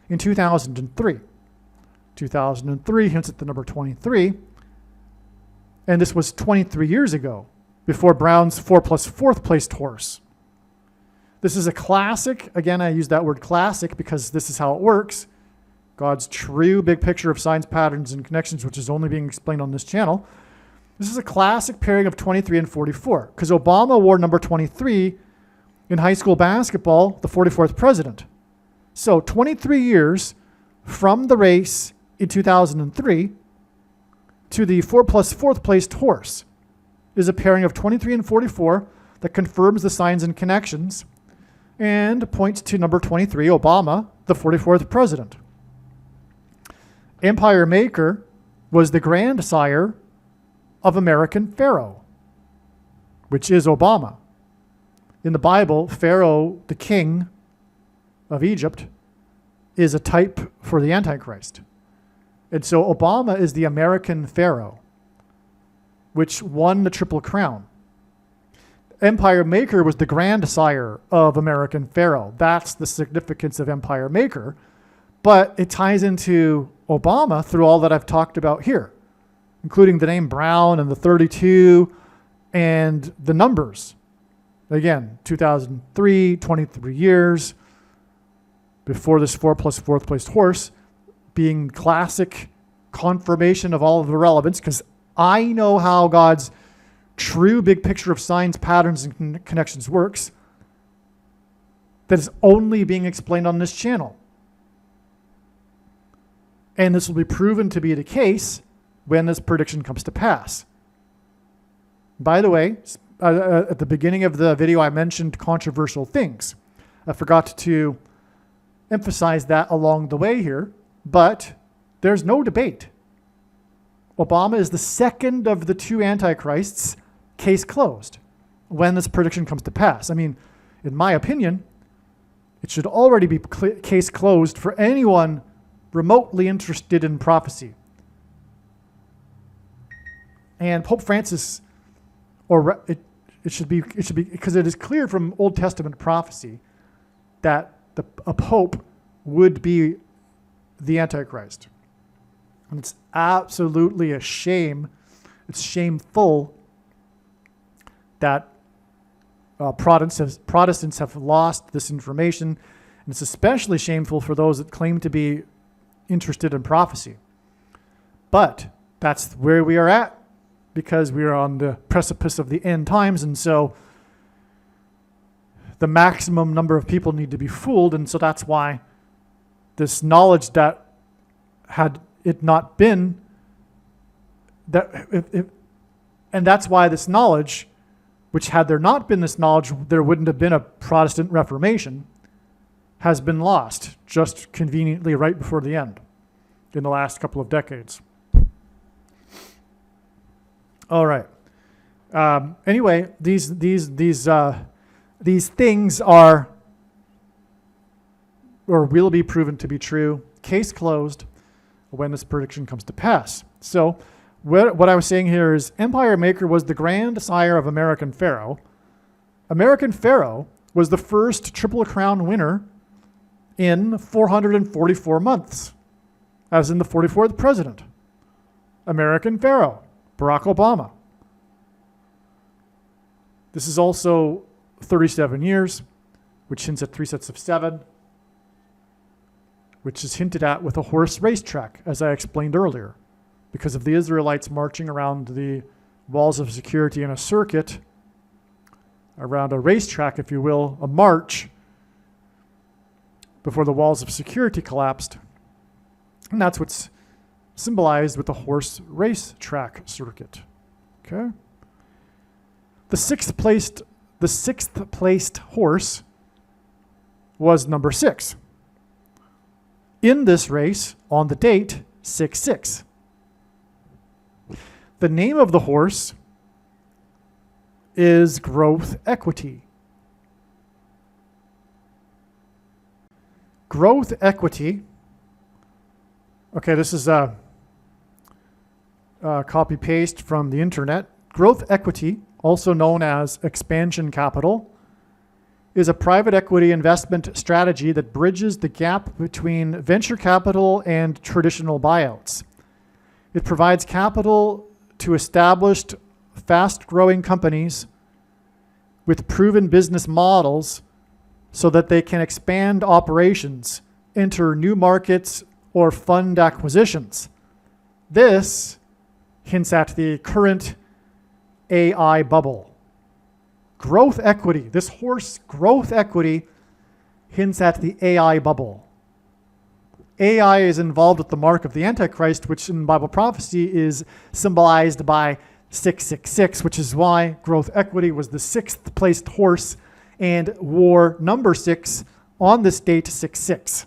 in 2003. 2003 hints at the number 23. And this was 23 years ago, before Brown's 4 plus 4th placed horse. This is a classic. Again, I use that word classic because this is how it works. God's true big picture of signs, patterns, and connections, which is only being explained on this channel. This is a classic pairing of 23 and 44, because Obama wore number 23 in high school basketball, the 44th president. So 23 years from the race in 2003 to the 4 plus 4th placed horse is a pairing of 23 and 44 that confirms the signs and connections and points to number 23, Obama, the 44th president. Empire Maker was the grandsire of American Pharaoh, which is Obama. In the Bible, Pharaoh, the king of Egypt, is a type for the Antichrist. And so Obama is the American Pharaoh, which won the Triple Crown. Empire Maker was the grandsire of American Pharaoh. That's the significance of Empire Maker. But it ties into Obama through all that I've talked about here, including the name Brown and the 32 and the numbers. Again, 2003, 23 years before this 4 plus 4th placed horse, being classic confirmation of all of the relevance, because I know how God's true big picture of signs, patterns, and connections works, that is only being explained on this channel. And this will be proven to be the case when this prediction comes to pass. By the way, at the beginning of the video, I mentioned controversial things. I forgot to emphasize that along the way here, but there's no debate. Obama is the second of the 2 antichrists, case closed, when this prediction comes to pass. I mean, in my opinion, it should already be case closed for anyone remotely interested in prophecy. And Pope Francis, it should be because it is clear from Old Testament prophecy that a pope would be the Antichrist. And it's absolutely a shame. It's shameful that Protestants have lost this information. And it's especially shameful for those that claim to be interested in prophecy. But that's where we are at, because we are on the precipice of the end times. And so the maximum number of people need to be fooled. And so that's why this knowledge, that had it not been, and that's why this knowledge, which had there not been this knowledge, there wouldn't have been a Protestant Reformation, has been lost just conveniently right before the end in the last couple of decades. All right. Anyway, these things are or will be proven to be true. Case closed when this prediction comes to pass. So what I was saying here is Empire Maker was the grandsire of American Pharaoh. American Pharaoh was the first Triple Crown winner in 444 months, as in the 44th president. American Pharaoh, Barack Obama. This is also 37 years, which hints at 3 sets of 7, which is hinted at with a horse racetrack, as I explained earlier. Because of the Israelites marching around the walls of security in a circuit, around a racetrack, if you will, a march, before the walls of security collapsed. And that's what's symbolized with the horse racetrack circuit. Okay? The sixth placed horse was number 6. In this race, on the date, 6-6. The name of the horse is Growth Equity. Growth Equity, okay, this is a copy-paste from the internet. Growth Equity, also known as expansion capital, is a private equity investment strategy that bridges the gap between venture capital and traditional buyouts. It provides capital to established, fast-growing companies with proven business models so that they can expand operations, enter new markets, or fund acquisitions. This hints at the current AI bubble. Growth equity, this horse growth equity hints at the AI bubble. AI is involved with the mark of the Antichrist, which in Bible prophecy is symbolized by 666, which is why growth equity was the 6th placed horse and wore number 6 on this date, 6-6.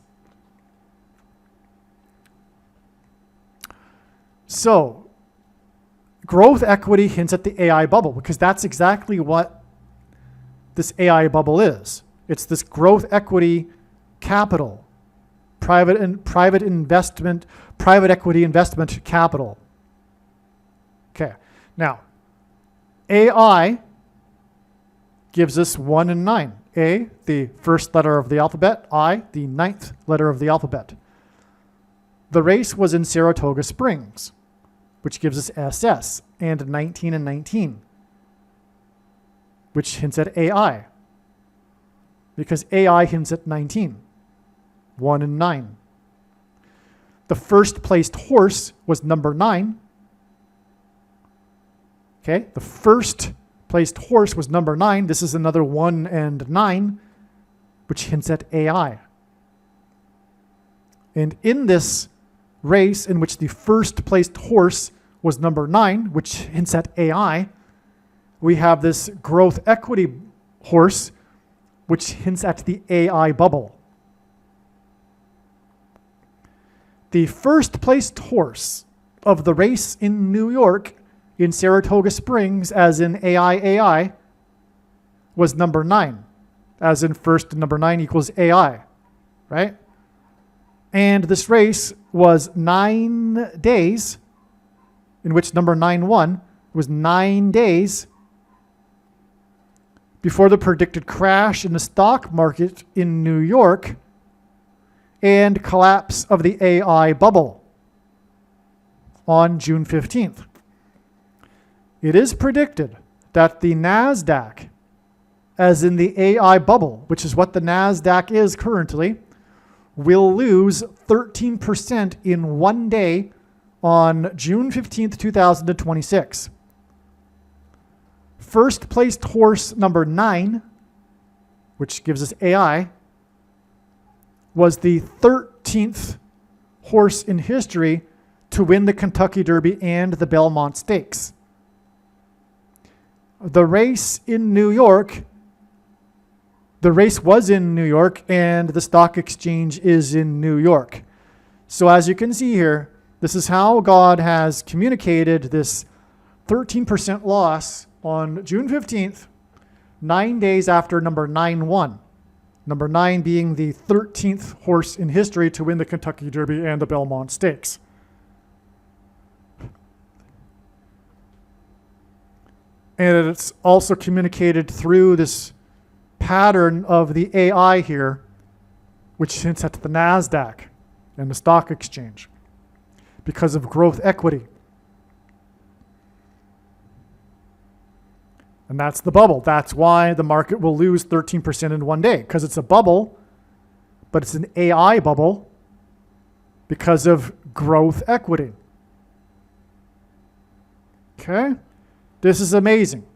So, growth equity hints at the AI bubble because that's exactly what this AI bubble is. It's this growth equity capital, private equity investment capital. Okay, now AI gives us 1 and 9. A, the first letter of the alphabet. I, the 9th letter of the alphabet. The race was in Saratoga Springs, which gives us SS, and 19 and 19, which hints at AI, because AI hints at 19, 1 and 9. The first placed horse was number 9. Okay, the first placed horse was number 9. This is another 1 and 9, which hints at AI. And in this race in which the first placed horse was number 9, which hints at AI, we have this growth equity horse, which hints at the AI bubble. The first placed horse of the race in New York in Saratoga Springs, as in AI, was number 9, as in first number 9 equals AI, right? And this race was 9 days, in which number 9 won. It was 9 days before the predicted crash in the stock market in New York and collapse of the AI bubble on June 15th. It is predicted that the NASDAQ, as in the AI bubble, which is what the NASDAQ is currently, will lose 13% in 1 day on June 15th, 2026. First placed horse number 9, which gives us AI, was the 13th horse in history to win the Kentucky Derby and the Belmont Stakes. The race was in New York, and the stock exchange is in New York. So as you can see here, this is how God has communicated this 13% loss on June 15th, 9 days after number 9 won. Number 9 being the 13th horse in history to win the Kentucky Derby and the Belmont Stakes. And it's also communicated through this pattern of the AI here which hints at the NASDAQ and the stock exchange because of growth equity. And that's the bubble. That's why the market will lose 13% in one day, because it's a bubble, but it's an AI bubble because of growth equity. Okay? This is amazing.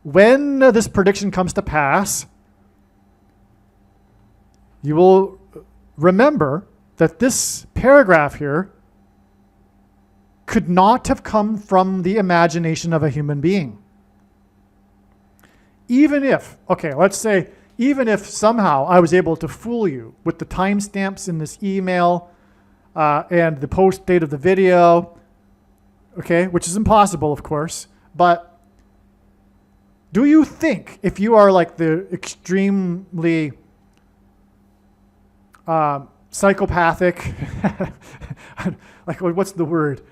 When this prediction comes to pass, you will remember that this paragraph here could not have come from the imagination of a human being. Even if, okay, let's say, even if somehow I was able to fool you with the timestamps in this email and the post date of the video, okay, which is impossible, of course, but do you think, if you are like the extremely psychopathic, like what's the word?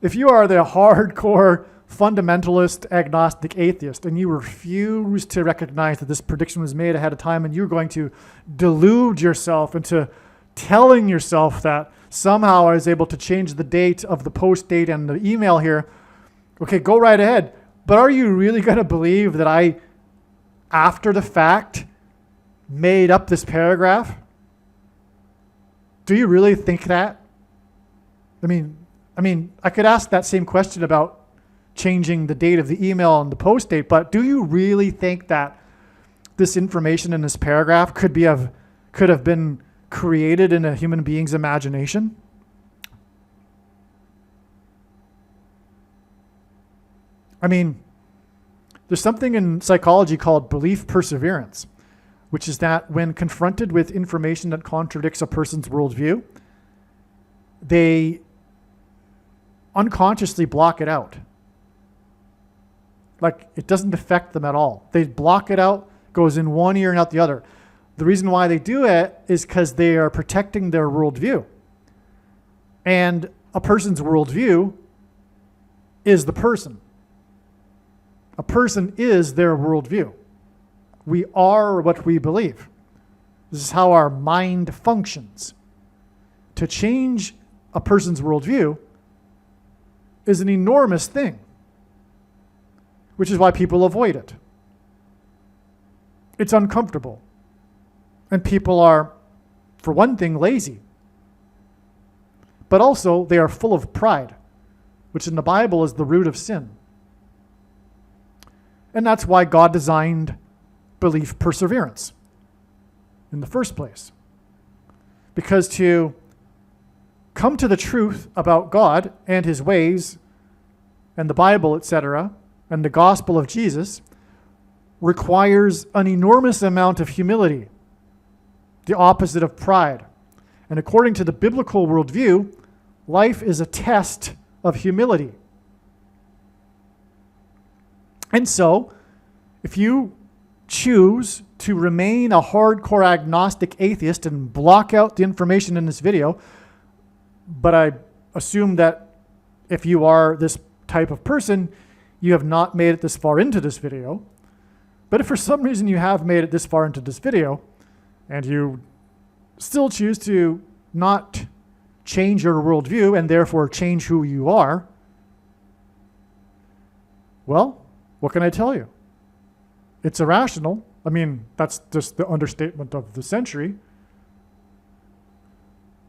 If you are the hardcore fundamentalist agnostic atheist and you refuse to recognize that this prediction was made ahead of time, and you're going to delude yourself into telling yourself that somehow I was able to change the date of the post date and the email here, okay, go right ahead. But are you really going to believe that I, after the fact, made up this paragraph? Do you really think that? I mean, I could ask that same question about changing the date of the email and the post date, but do you really think that this information in this paragraph could have been created in a human being's imagination? I mean, there's something in psychology called belief perseverance, which is that when confronted with information that contradicts a person's worldview, they unconsciously block it out. Like, it doesn't affect them at all. They block it out, goes in one ear and out the other. The reason why they do it is because they are protecting their worldview. And a person's worldview is the person. A person is their worldview. We are what we believe. This is how our mind functions. To change a person's worldview is an enormous thing, which is why people avoid it. It's uncomfortable. And people are, for one thing, lazy. But also, they are full of pride, which in the Bible is the root of sin. And that's why God designed belief perseverance in the first place. Because to come to the truth about God and his ways and the Bible, etc., and the gospel of Jesus requires an enormous amount of humility, the opposite of pride. And according to the biblical worldview, life is a test of humility. And so, if you choose to remain a hardcore agnostic atheist and block out the information in this video, but I assume that if you are this type of person, you have not made it this far into this video. But if for some reason you have made it this far into this video, and you still choose to not change your worldview and therefore change who you are, well, what can I tell you? It's irrational. I mean, that's just the understatement of the century.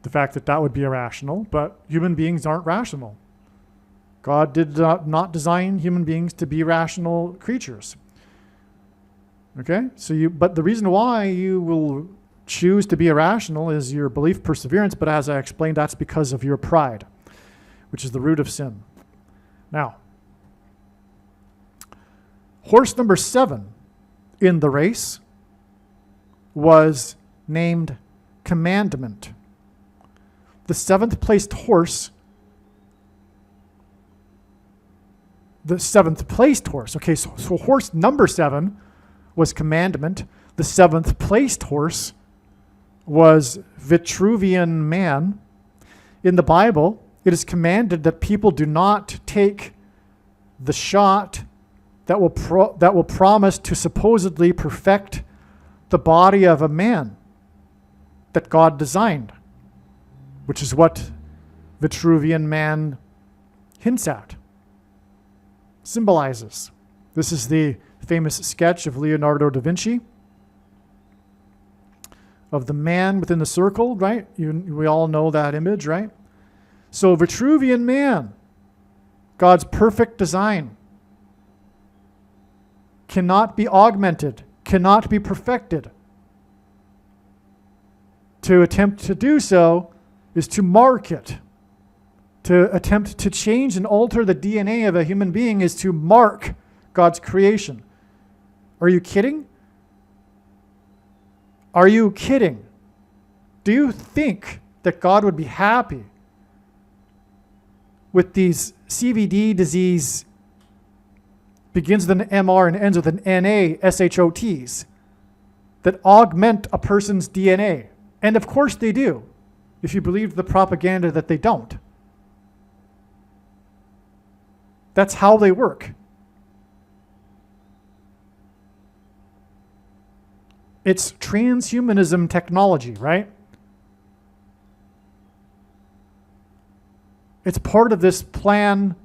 The fact that that would be irrational, but human beings aren't rational. God did not design human beings to be rational creatures. Okay? But the reason why you will choose to be irrational is your belief perseverance, but as I explained, that's because of your pride, which is the root of sin. Now, horse number 7 in the race was named Commandment. The 7th placed horse, okay, so horse number 7 was Commandment. The 7th placed horse was Vitruvian Man. In the Bible, it is commanded that people do not take the shot that will promise to supposedly perfect the body of a man. that God designed, which is what Vitruvian Man hints at, symbolizes. This is the famous sketch of Leonardo da Vinci of the man within the circle, right? We all know that image, right? So Vitruvian Man, God's perfect design, cannot be augmented, cannot be perfected. To attempt to do so is to mark it. To attempt to change and alter the DNA of a human being is to mark God's creation. Are you kidding? Are you kidding? Do you think that God would be happy with these CVD disease, begins with an MR and ends with an NA SHOTs, that augment a person's DNA? And of course they do, if you believe the propaganda that they don't. That's how they work. It's transhumanism technology, right? It's part of this plan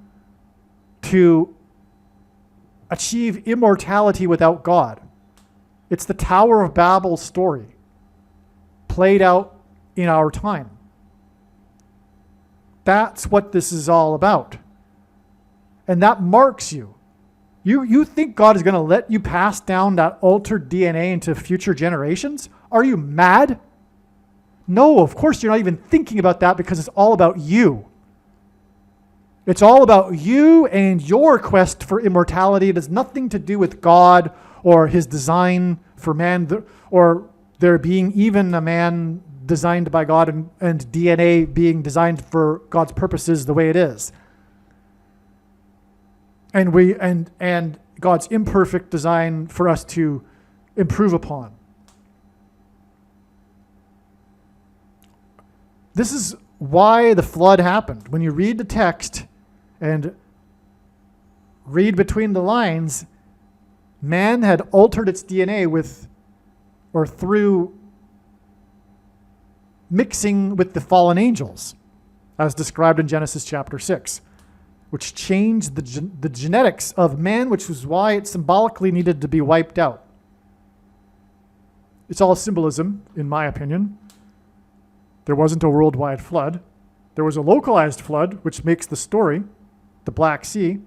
to achieve immortality without God. It's the Tower of Babel story played out in our time. That's what this is all about. And that marks you. You think God is going to let you pass down that altered DNA into future generations? Are you mad? No, of course you're not even thinking about that, because it's all about you. It's all about you and your quest for immortality. It has nothing to do with God or his design for man, or there being even a man designed by God and DNA being designed for God's purposes the way it is. And God's imperfect design for us to improve upon. This is why the flood happened. When you read the text and read between the lines, man had altered its DNA with, or through mixing with the fallen angels, as described in Genesis chapter 6. Which changed the genetics of man, which was why it symbolically needed to be wiped out. It's all symbolism, in my opinion. There wasn't a worldwide flood. There was a localized flood, which makes the story, the Black Sea.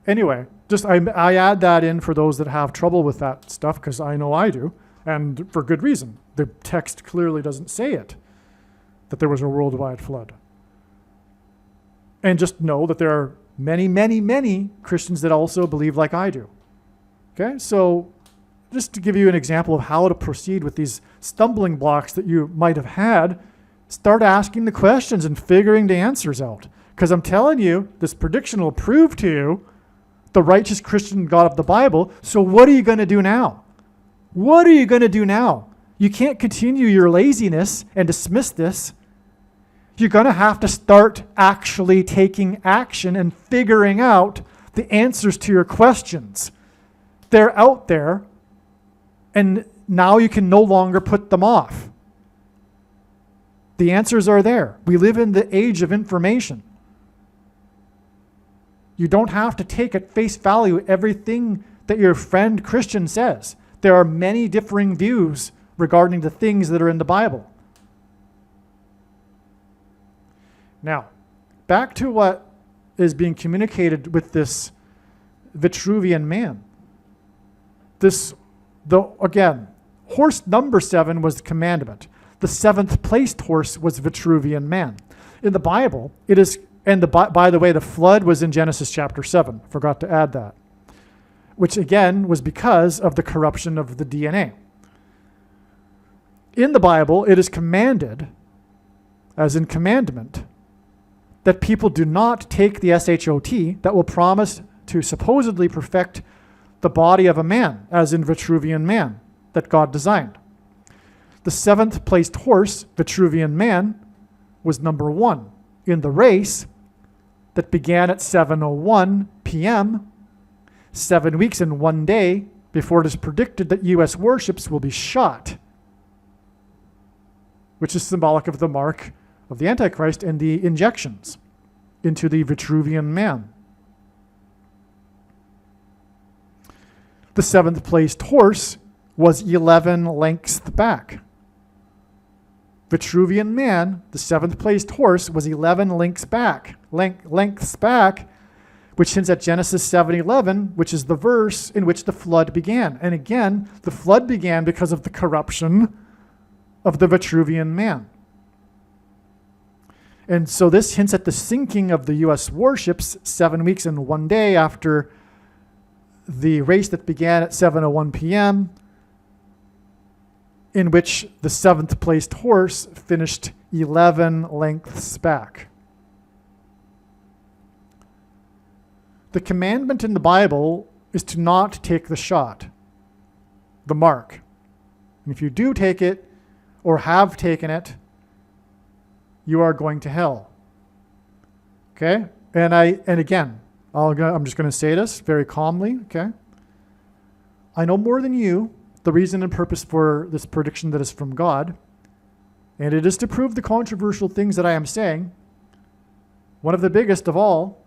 Anyway, just I add that in for those that have trouble with that stuff, because I know I do, and for good reason. The text clearly doesn't say it, that there was a worldwide flood. And just know that there are many, many, many Christians that also believe like I do. Okay, so just to give you an example of how to proceed with these stumbling blocks that you might have had, start asking the questions and figuring the answers out. Because I'm telling you, this prediction will prove to you the righteous Christian God of the Bible. So what are you going to do now? What are you going to do now? You can't continue your laziness and dismiss this. You're going to have to start actually taking action and figuring out the answers to your questions. They're out there, and now you can no longer put them off. The answers are there. We live in the age of information. You don't have to take at face value everything that your friend Christian says. There are many differing views regarding the things that are in the Bible. Now, back to what is being communicated with this Vitruvian man. Again, horse number 7 was the commandment. The 7th placed horse was Vitruvian man. In the Bible, it is, and by the way, the flood was in Genesis chapter 7. Forgot to add that. Which again was because of the corruption of the DNA. In the Bible, it is commanded, as in commandment, that people do not take the SHOT that will promise to supposedly perfect the body of a man, as in Vitruvian man, that God designed. The 7th placed horse, Vitruvian man, was number 1 in the race that began at 7:01 p.m., 7 weeks and 1 day before it is predicted that U.S. warships will be shot which is symbolic of the mark of the Antichrist and the injections into the Vitruvian man. The seventh placed horse was 11 lengths back. Vitruvian man, the seventh placed horse, was 11 lengths back, which hints at Genesis 7:11, which is the verse in which the flood began. And again, the flood began because of the corruption of the Vitruvian man. And so this hints at the sinking of the U.S. warships 7 weeks and 1 day after the race that began at 7:01 p.m., in which the seventh placed horse finished 11 lengths back. The commandment in the Bible is to not take the shot, the mark. And if you do take it or have taken it, you are going to hell. Okay? And again, I'm just going to say this very calmly, okay? I know more than you the reason and purpose for this prediction that is from God, and it is to prove the controversial things that I am saying. One of the biggest of all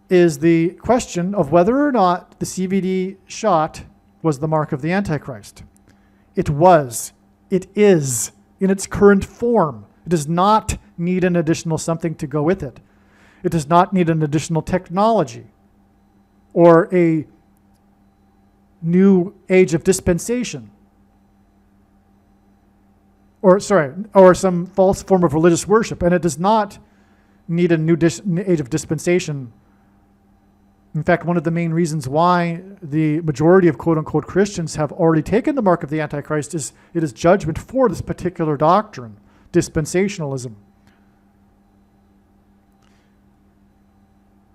is the question of whether or not the CVD shot was the mark of the Antichrist. It was. It is in its current form. It does not need an additional something to go with it. It does not need an additional technology or a new age of dispensation or some false form of religious worship. And it does not need a new age of dispensation. In fact, one of the main reasons why the majority of quote-unquote Christians have already taken the mark of the Antichrist is it is judgment for this particular doctrine, dispensationalism.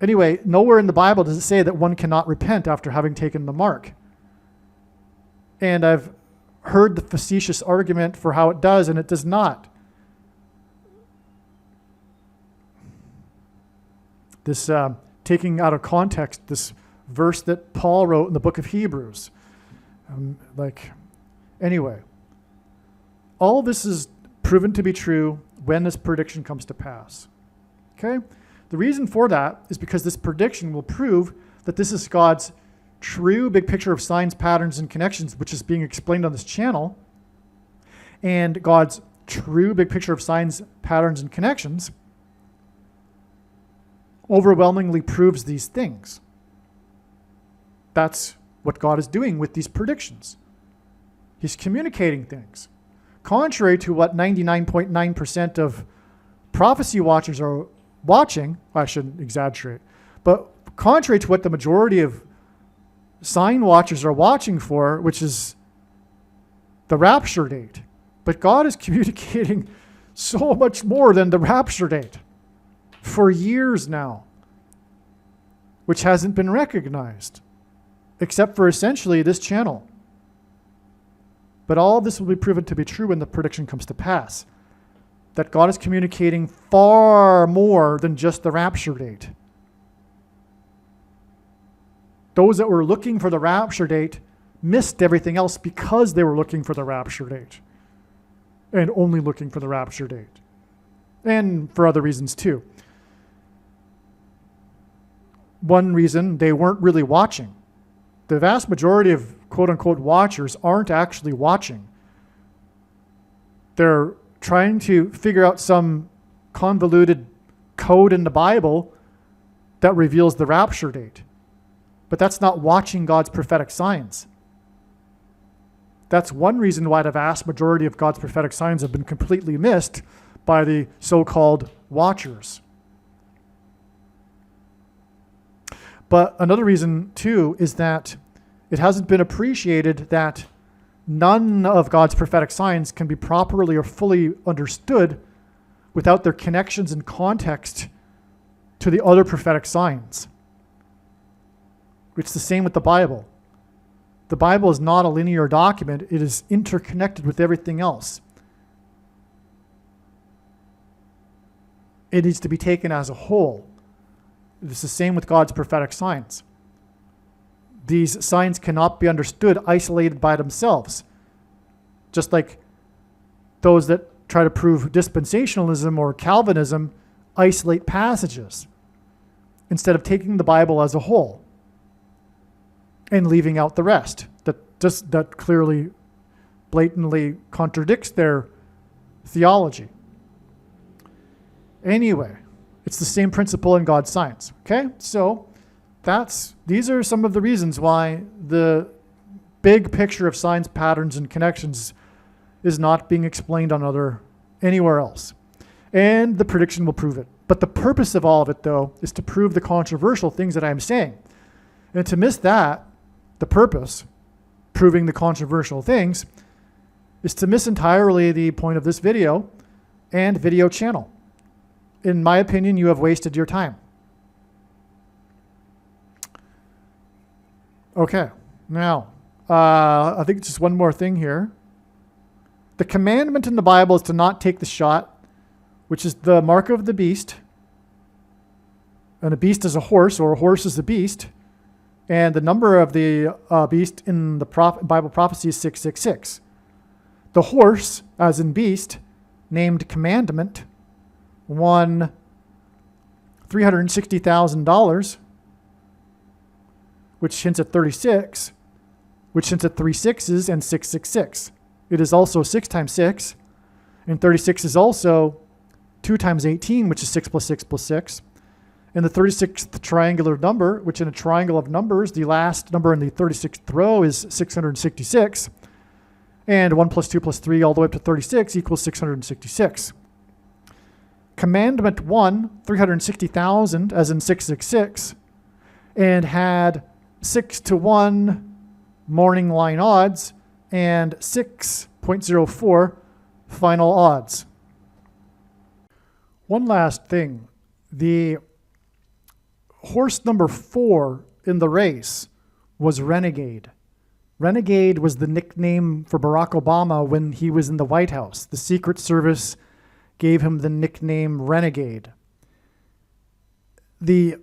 Anyway, nowhere in the Bible does it say that one cannot repent after having taken the mark. And I've heard the facetious argument for how it does, and it does not. This taking out of context this verse that Paul wrote in the book of Hebrews. Anyway, all this is proven to be true when this prediction comes to pass. Okay? The reason for that is because this prediction will prove that this is God's true big picture of signs, patterns, and connections, which is being explained on this channel. And God's true big picture of signs, patterns, and connections overwhelmingly proves these things. That's what God is doing with these predictions. He's communicating things. Contrary to what 99.9% of prophecy watchers are watching, I shouldn't exaggerate, but contrary to what the majority of sign watchers are watching for, which is the rapture date. But God is communicating so much more than the rapture date for years now, which hasn't been recognized, except for essentially this channel. But all of this will be proven to be true when the prediction comes to pass, that God is communicating far more than just the rapture date. Those that were looking for the rapture date missed everything else because they were looking for the rapture date and only looking for the rapture date, and for other reasons too. One reason, they weren't really watching. The vast majority of quote-unquote watchers aren't actually watching. They're trying to figure out some convoluted code in the Bible that reveals the rapture date. But that's not watching God's prophetic signs. That's one reason why the vast majority of God's prophetic signs have been completely missed by the so-called watchers. But another reason, too, is that it hasn't been appreciated that none of God's prophetic signs can be properly or fully understood without their connections and context to the other prophetic signs. It's the same with the Bible. The Bible is not a linear document. It is interconnected with everything else. It needs to be taken as a whole. It's the same with God's prophetic signs. These signs cannot be understood isolated by themselves. Just like those that try to prove dispensationalism or Calvinism isolate passages instead of taking the Bible as a whole and leaving out the rest that clearly, blatantly contradicts their theology. Anyway, it's the same principle in God's science. Okay, so these are some of the reasons why the big picture of signs, patterns, and connections is not being explained anywhere else. And the prediction will prove it. But the purpose of all of it, though, is to prove the controversial things that I'm saying. And to miss that, the purpose, proving the controversial things, is to miss entirely the point of this video and video channel. In my opinion, you have wasted your time. Okay, now, I think just one more thing here. The commandment in the Bible is to not take the shot, which is the mark of the beast. And a beast is a horse, or a horse is a beast. And the number of the beast in the Bible prophecy is 666. The horse, as in beast, named commandment, won $360,000, which hints at 36, which hints at 3 6s and 666. It is also 6 times 6, and 36 is also 2 times 18, which is 6 plus 6 plus 6. And the 36th triangular number, which in a triangle of numbers, the last number in the 36th row is 666. And 1 plus 2 plus 3 all the way up to 36 equals 666. Commandment won 360,000, as in 666, and had 6-to-1 morning line odds and 6.04 final odds. One last thing. The horse number 4 in the race was Renegade. Renegade was the nickname for Barack Obama when he was in the White House. The Secret Service gave him the nickname Renegade. The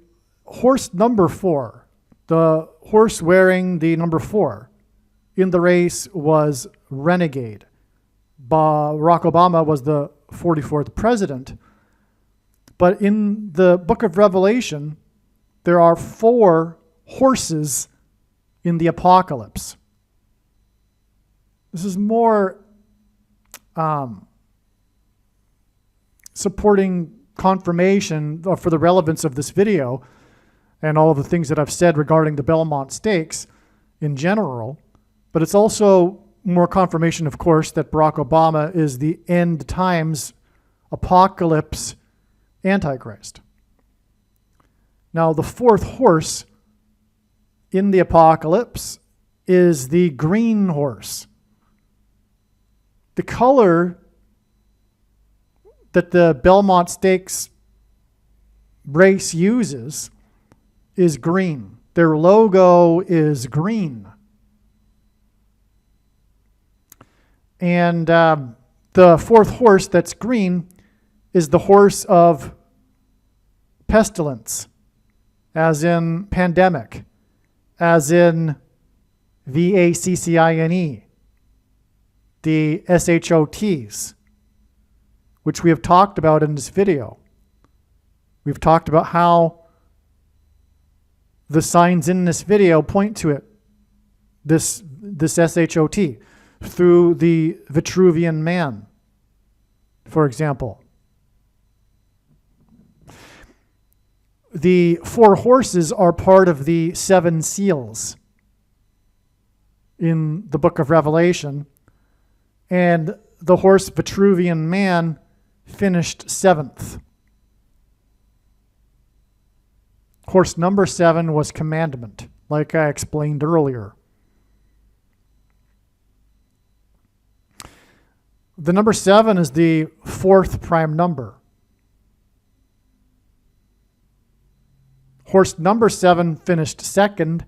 horse number 4, the horse wearing the number 4 in the race was Renegade. Barack Obama was the 44th president. But in the book of Revelation, there are 4 horses in the apocalypse. This is more supporting confirmation for the relevance of this video and all of the things that I've said regarding the Belmont Stakes in general. But it's also more confirmation, of course, that Barack Obama is the end times apocalypse Antichrist. Now, the 4th horse in the apocalypse is the green horse. The color that the Belmont Stakes race uses is green. Their logo is green. And the 4th horse that's green is the horse of pestilence, as in pandemic, as in VACCINE, the SHOTs, which we have talked about in this video. We've talked about how the signs in this video point to it, this SHOT, through the Vitruvian Man, for example. The 4 horses are part of the 7 seals in the book of Revelation, and the horse Vitruvian Man finished 7th. Horse number 7 was commandment, like I explained earlier. The number 7 is the 4th prime number. Horse number 7 finished 2nd.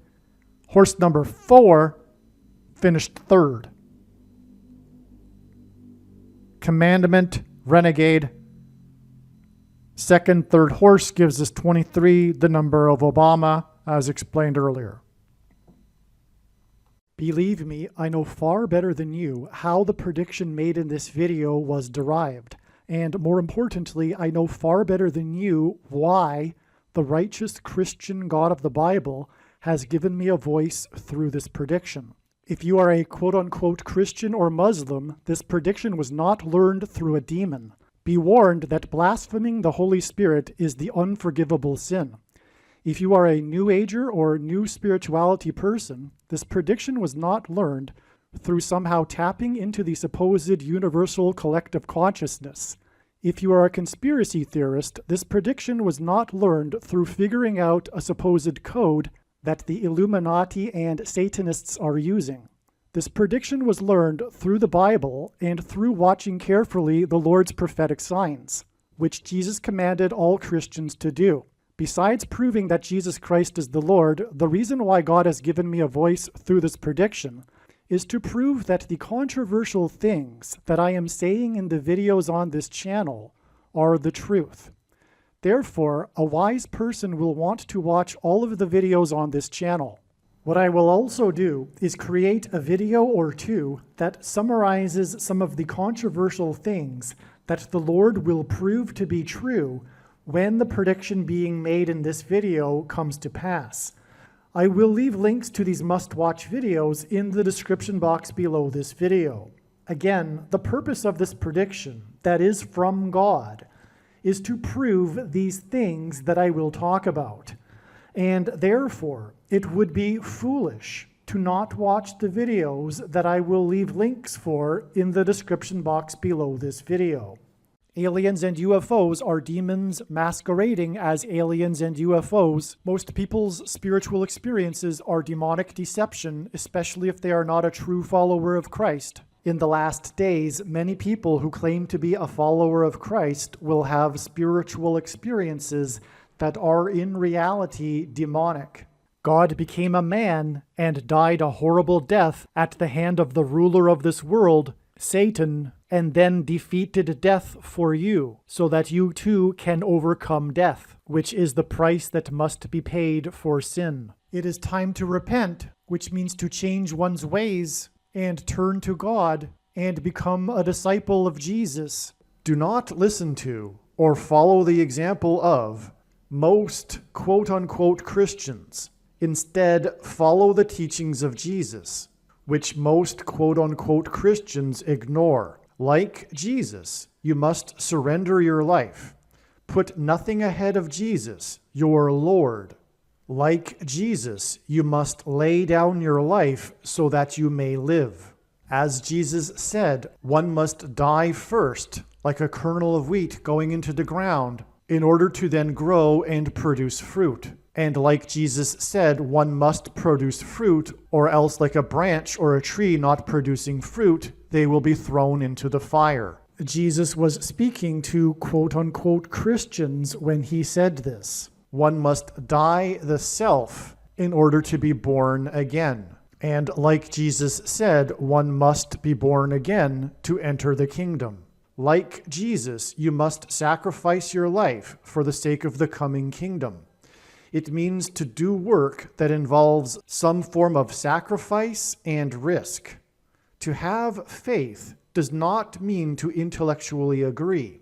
Horse number 4 finished 3rd. Commandment, Renegade. 2nd, 3rd horse gives us 23, the number of Obama, as explained earlier. Believe me, I know far better than you how the prediction made in this video was derived. And more importantly, I know far better than you why the righteous Christian God of the Bible has given me a voice through this prediction. If you are a quote-unquote Christian or Muslim, this prediction was not learned through a demon. Be warned that blaspheming the Holy Spirit is the unforgivable sin. If you are a New Ager or New Spirituality person, this prediction was not learned through somehow tapping into the supposed universal collective consciousness. If you are a conspiracy theorist, this prediction was not learned through figuring out a supposed code that the Illuminati and Satanists are using. This prediction was learned through the Bible and through watching carefully the Lord's prophetic signs, which Jesus commanded all Christians to do. Besides proving that Jesus Christ is the Lord, the reason why God has given me a voice through this prediction is to prove that the controversial things that I am saying in the videos on this channel are the truth. Therefore, a wise person will want to watch all of the videos on this channel. What I will also do is create a video or two that summarizes some of the controversial things that the Lord will prove to be true when the prediction being made in this video comes to pass. I will leave links to these must-watch videos in the description box below this video. Again, the purpose of this prediction, that is from God, is to prove these things that I will talk about. And therefore, it would be foolish to not watch the videos that I will leave links for in the description box below this video. Aliens and UFOs are demons masquerading as aliens and UFOs. Most people's spiritual experiences are demonic deception, especially if they are not a true follower of Christ. In the last days, many people who claim to be a follower of Christ will have spiritual experiences that are in reality demonic. God became a man and died a horrible death at the hand of the ruler of this world, Satan, and then defeated death for you, so that you too can overcome death, which is the price that must be paid for sin. It is time to repent, which means to change one's ways and turn to God and become a disciple of Jesus. Do not listen to or follow the example of most quote-unquote Christians. Instead, follow the teachings of Jesus, which most quote-unquote Christians ignore. Like Jesus, you must surrender your life. Put nothing ahead of Jesus, your Lord. Like Jesus, you must lay down your life so that you may live. As Jesus said, one must die first, like a kernel of wheat going into the ground, in order to then grow and produce fruit. And like Jesus said, one must produce fruit, or else like a branch or a tree not producing fruit, they will be thrown into the fire. Jesus was speaking to quote-unquote Christians when he said this. One must die the self in order to be born again. And like Jesus said, one must be born again to enter the kingdom. Like Jesus, you must sacrifice your life for the sake of the coming kingdom. It means to do work that involves some form of sacrifice and risk. To have faith does not mean to intellectually agree.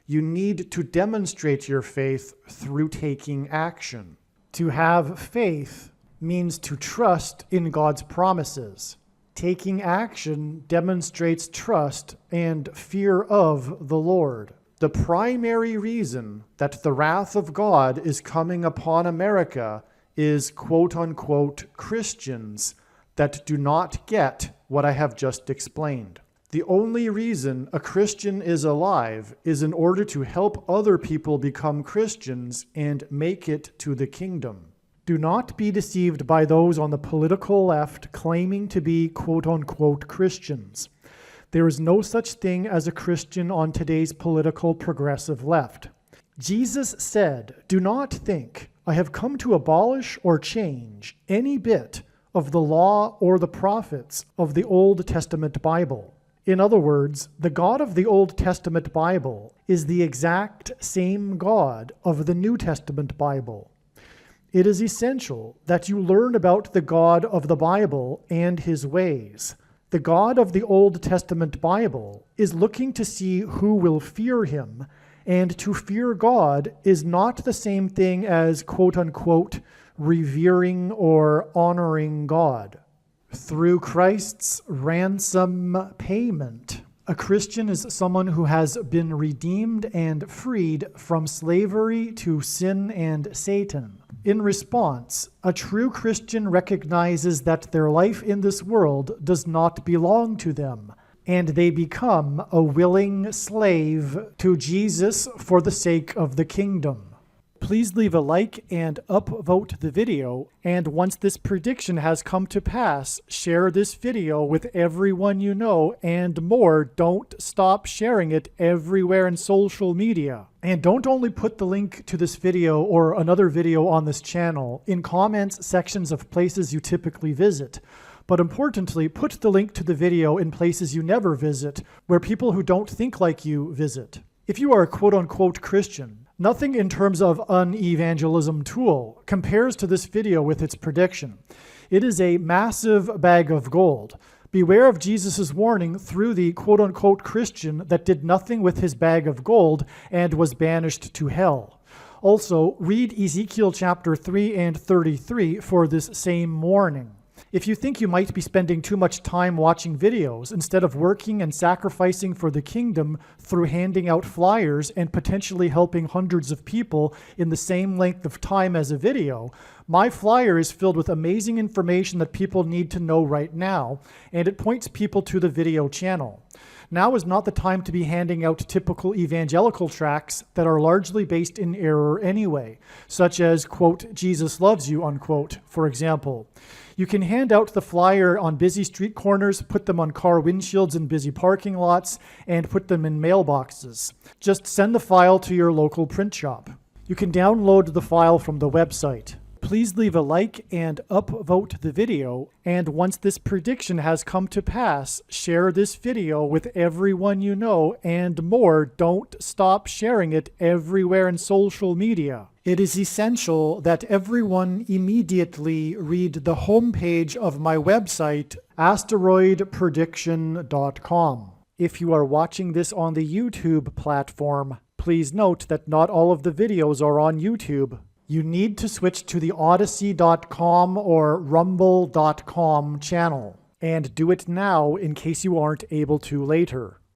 You need to demonstrate your faith through taking action. To have faith means to trust in God's promises. Taking action demonstrates trust and fear of the Lord. The primary reason that the wrath of God is coming upon America is quote-unquote Christians that do not get what I have just explained. The only reason a Christian is alive is in order to help other people become Christians and make it to the kingdom. Do not be deceived by those on the political left claiming to be quote-unquote Christians. There is no such thing as a Christian on today's political progressive left. Jesus said, "Do not think I have come to abolish or change any bit of the law or the prophets of the Old Testament Bible." In other words, the God of the Old Testament Bible is the exact same God of the New Testament Bible. It is essential that you learn about the God of the Bible and his ways. The God of the Old Testament Bible is looking to see who will fear him, and to fear God is not the same thing as quote-unquote revering or honoring God. Through Christ's ransom payment, a Christian is someone who has been redeemed and freed from slavery to sin and Satan. In response, a true Christian recognizes that their life in this world does not belong to them, and they become a willing slave to Jesus for the sake of the kingdom. Please leave a like and upvote the video, and once this prediction has come to pass, share this video with everyone you know, and more, don't stop sharing it everywhere in social media. And don't only put the link to this video or another video on this channel in comments sections of places you typically visit, but importantly, put the link to the video in places you never visit, where people who don't think like you visit. If you are a quote-unquote Christian, nothing in terms of an evangelism tool compares to this video with its prediction. It is a massive bag of gold. Beware of Jesus' warning through the quote-unquote Christian that did nothing with his bag of gold and was banished to hell. Also, read Ezekiel chapter 3 and 33 for this same warning. If you think you might be spending too much time watching videos instead of working and sacrificing for the kingdom through handing out flyers and potentially helping hundreds of people in the same length of time as a video, my flyer is filled with amazing information that people need to know right now, and it points people to the video channel. Now is not the time to be handing out typical evangelical tracts that are largely based in error anyway, such as, quote, Jesus loves you, unquote, for example. You can hand out the flyer on busy street corners, put them on car windshields in busy parking lots, and put them in mailboxes. Just send the file to your local print shop. You can download the file from the website. Please leave a like and upvote the video, and once this prediction has come to pass, share this video with everyone you know, and more, don't stop sharing it everywhere in social media. It is essential that everyone immediately read the homepage of my website, asteroidprediction.com. If you are watching this on the YouTube platform, please note that not all of the videos are on YouTube. You need to switch to the Odyssey.com or Rumble.com channel, and do it now in case you aren't able to later.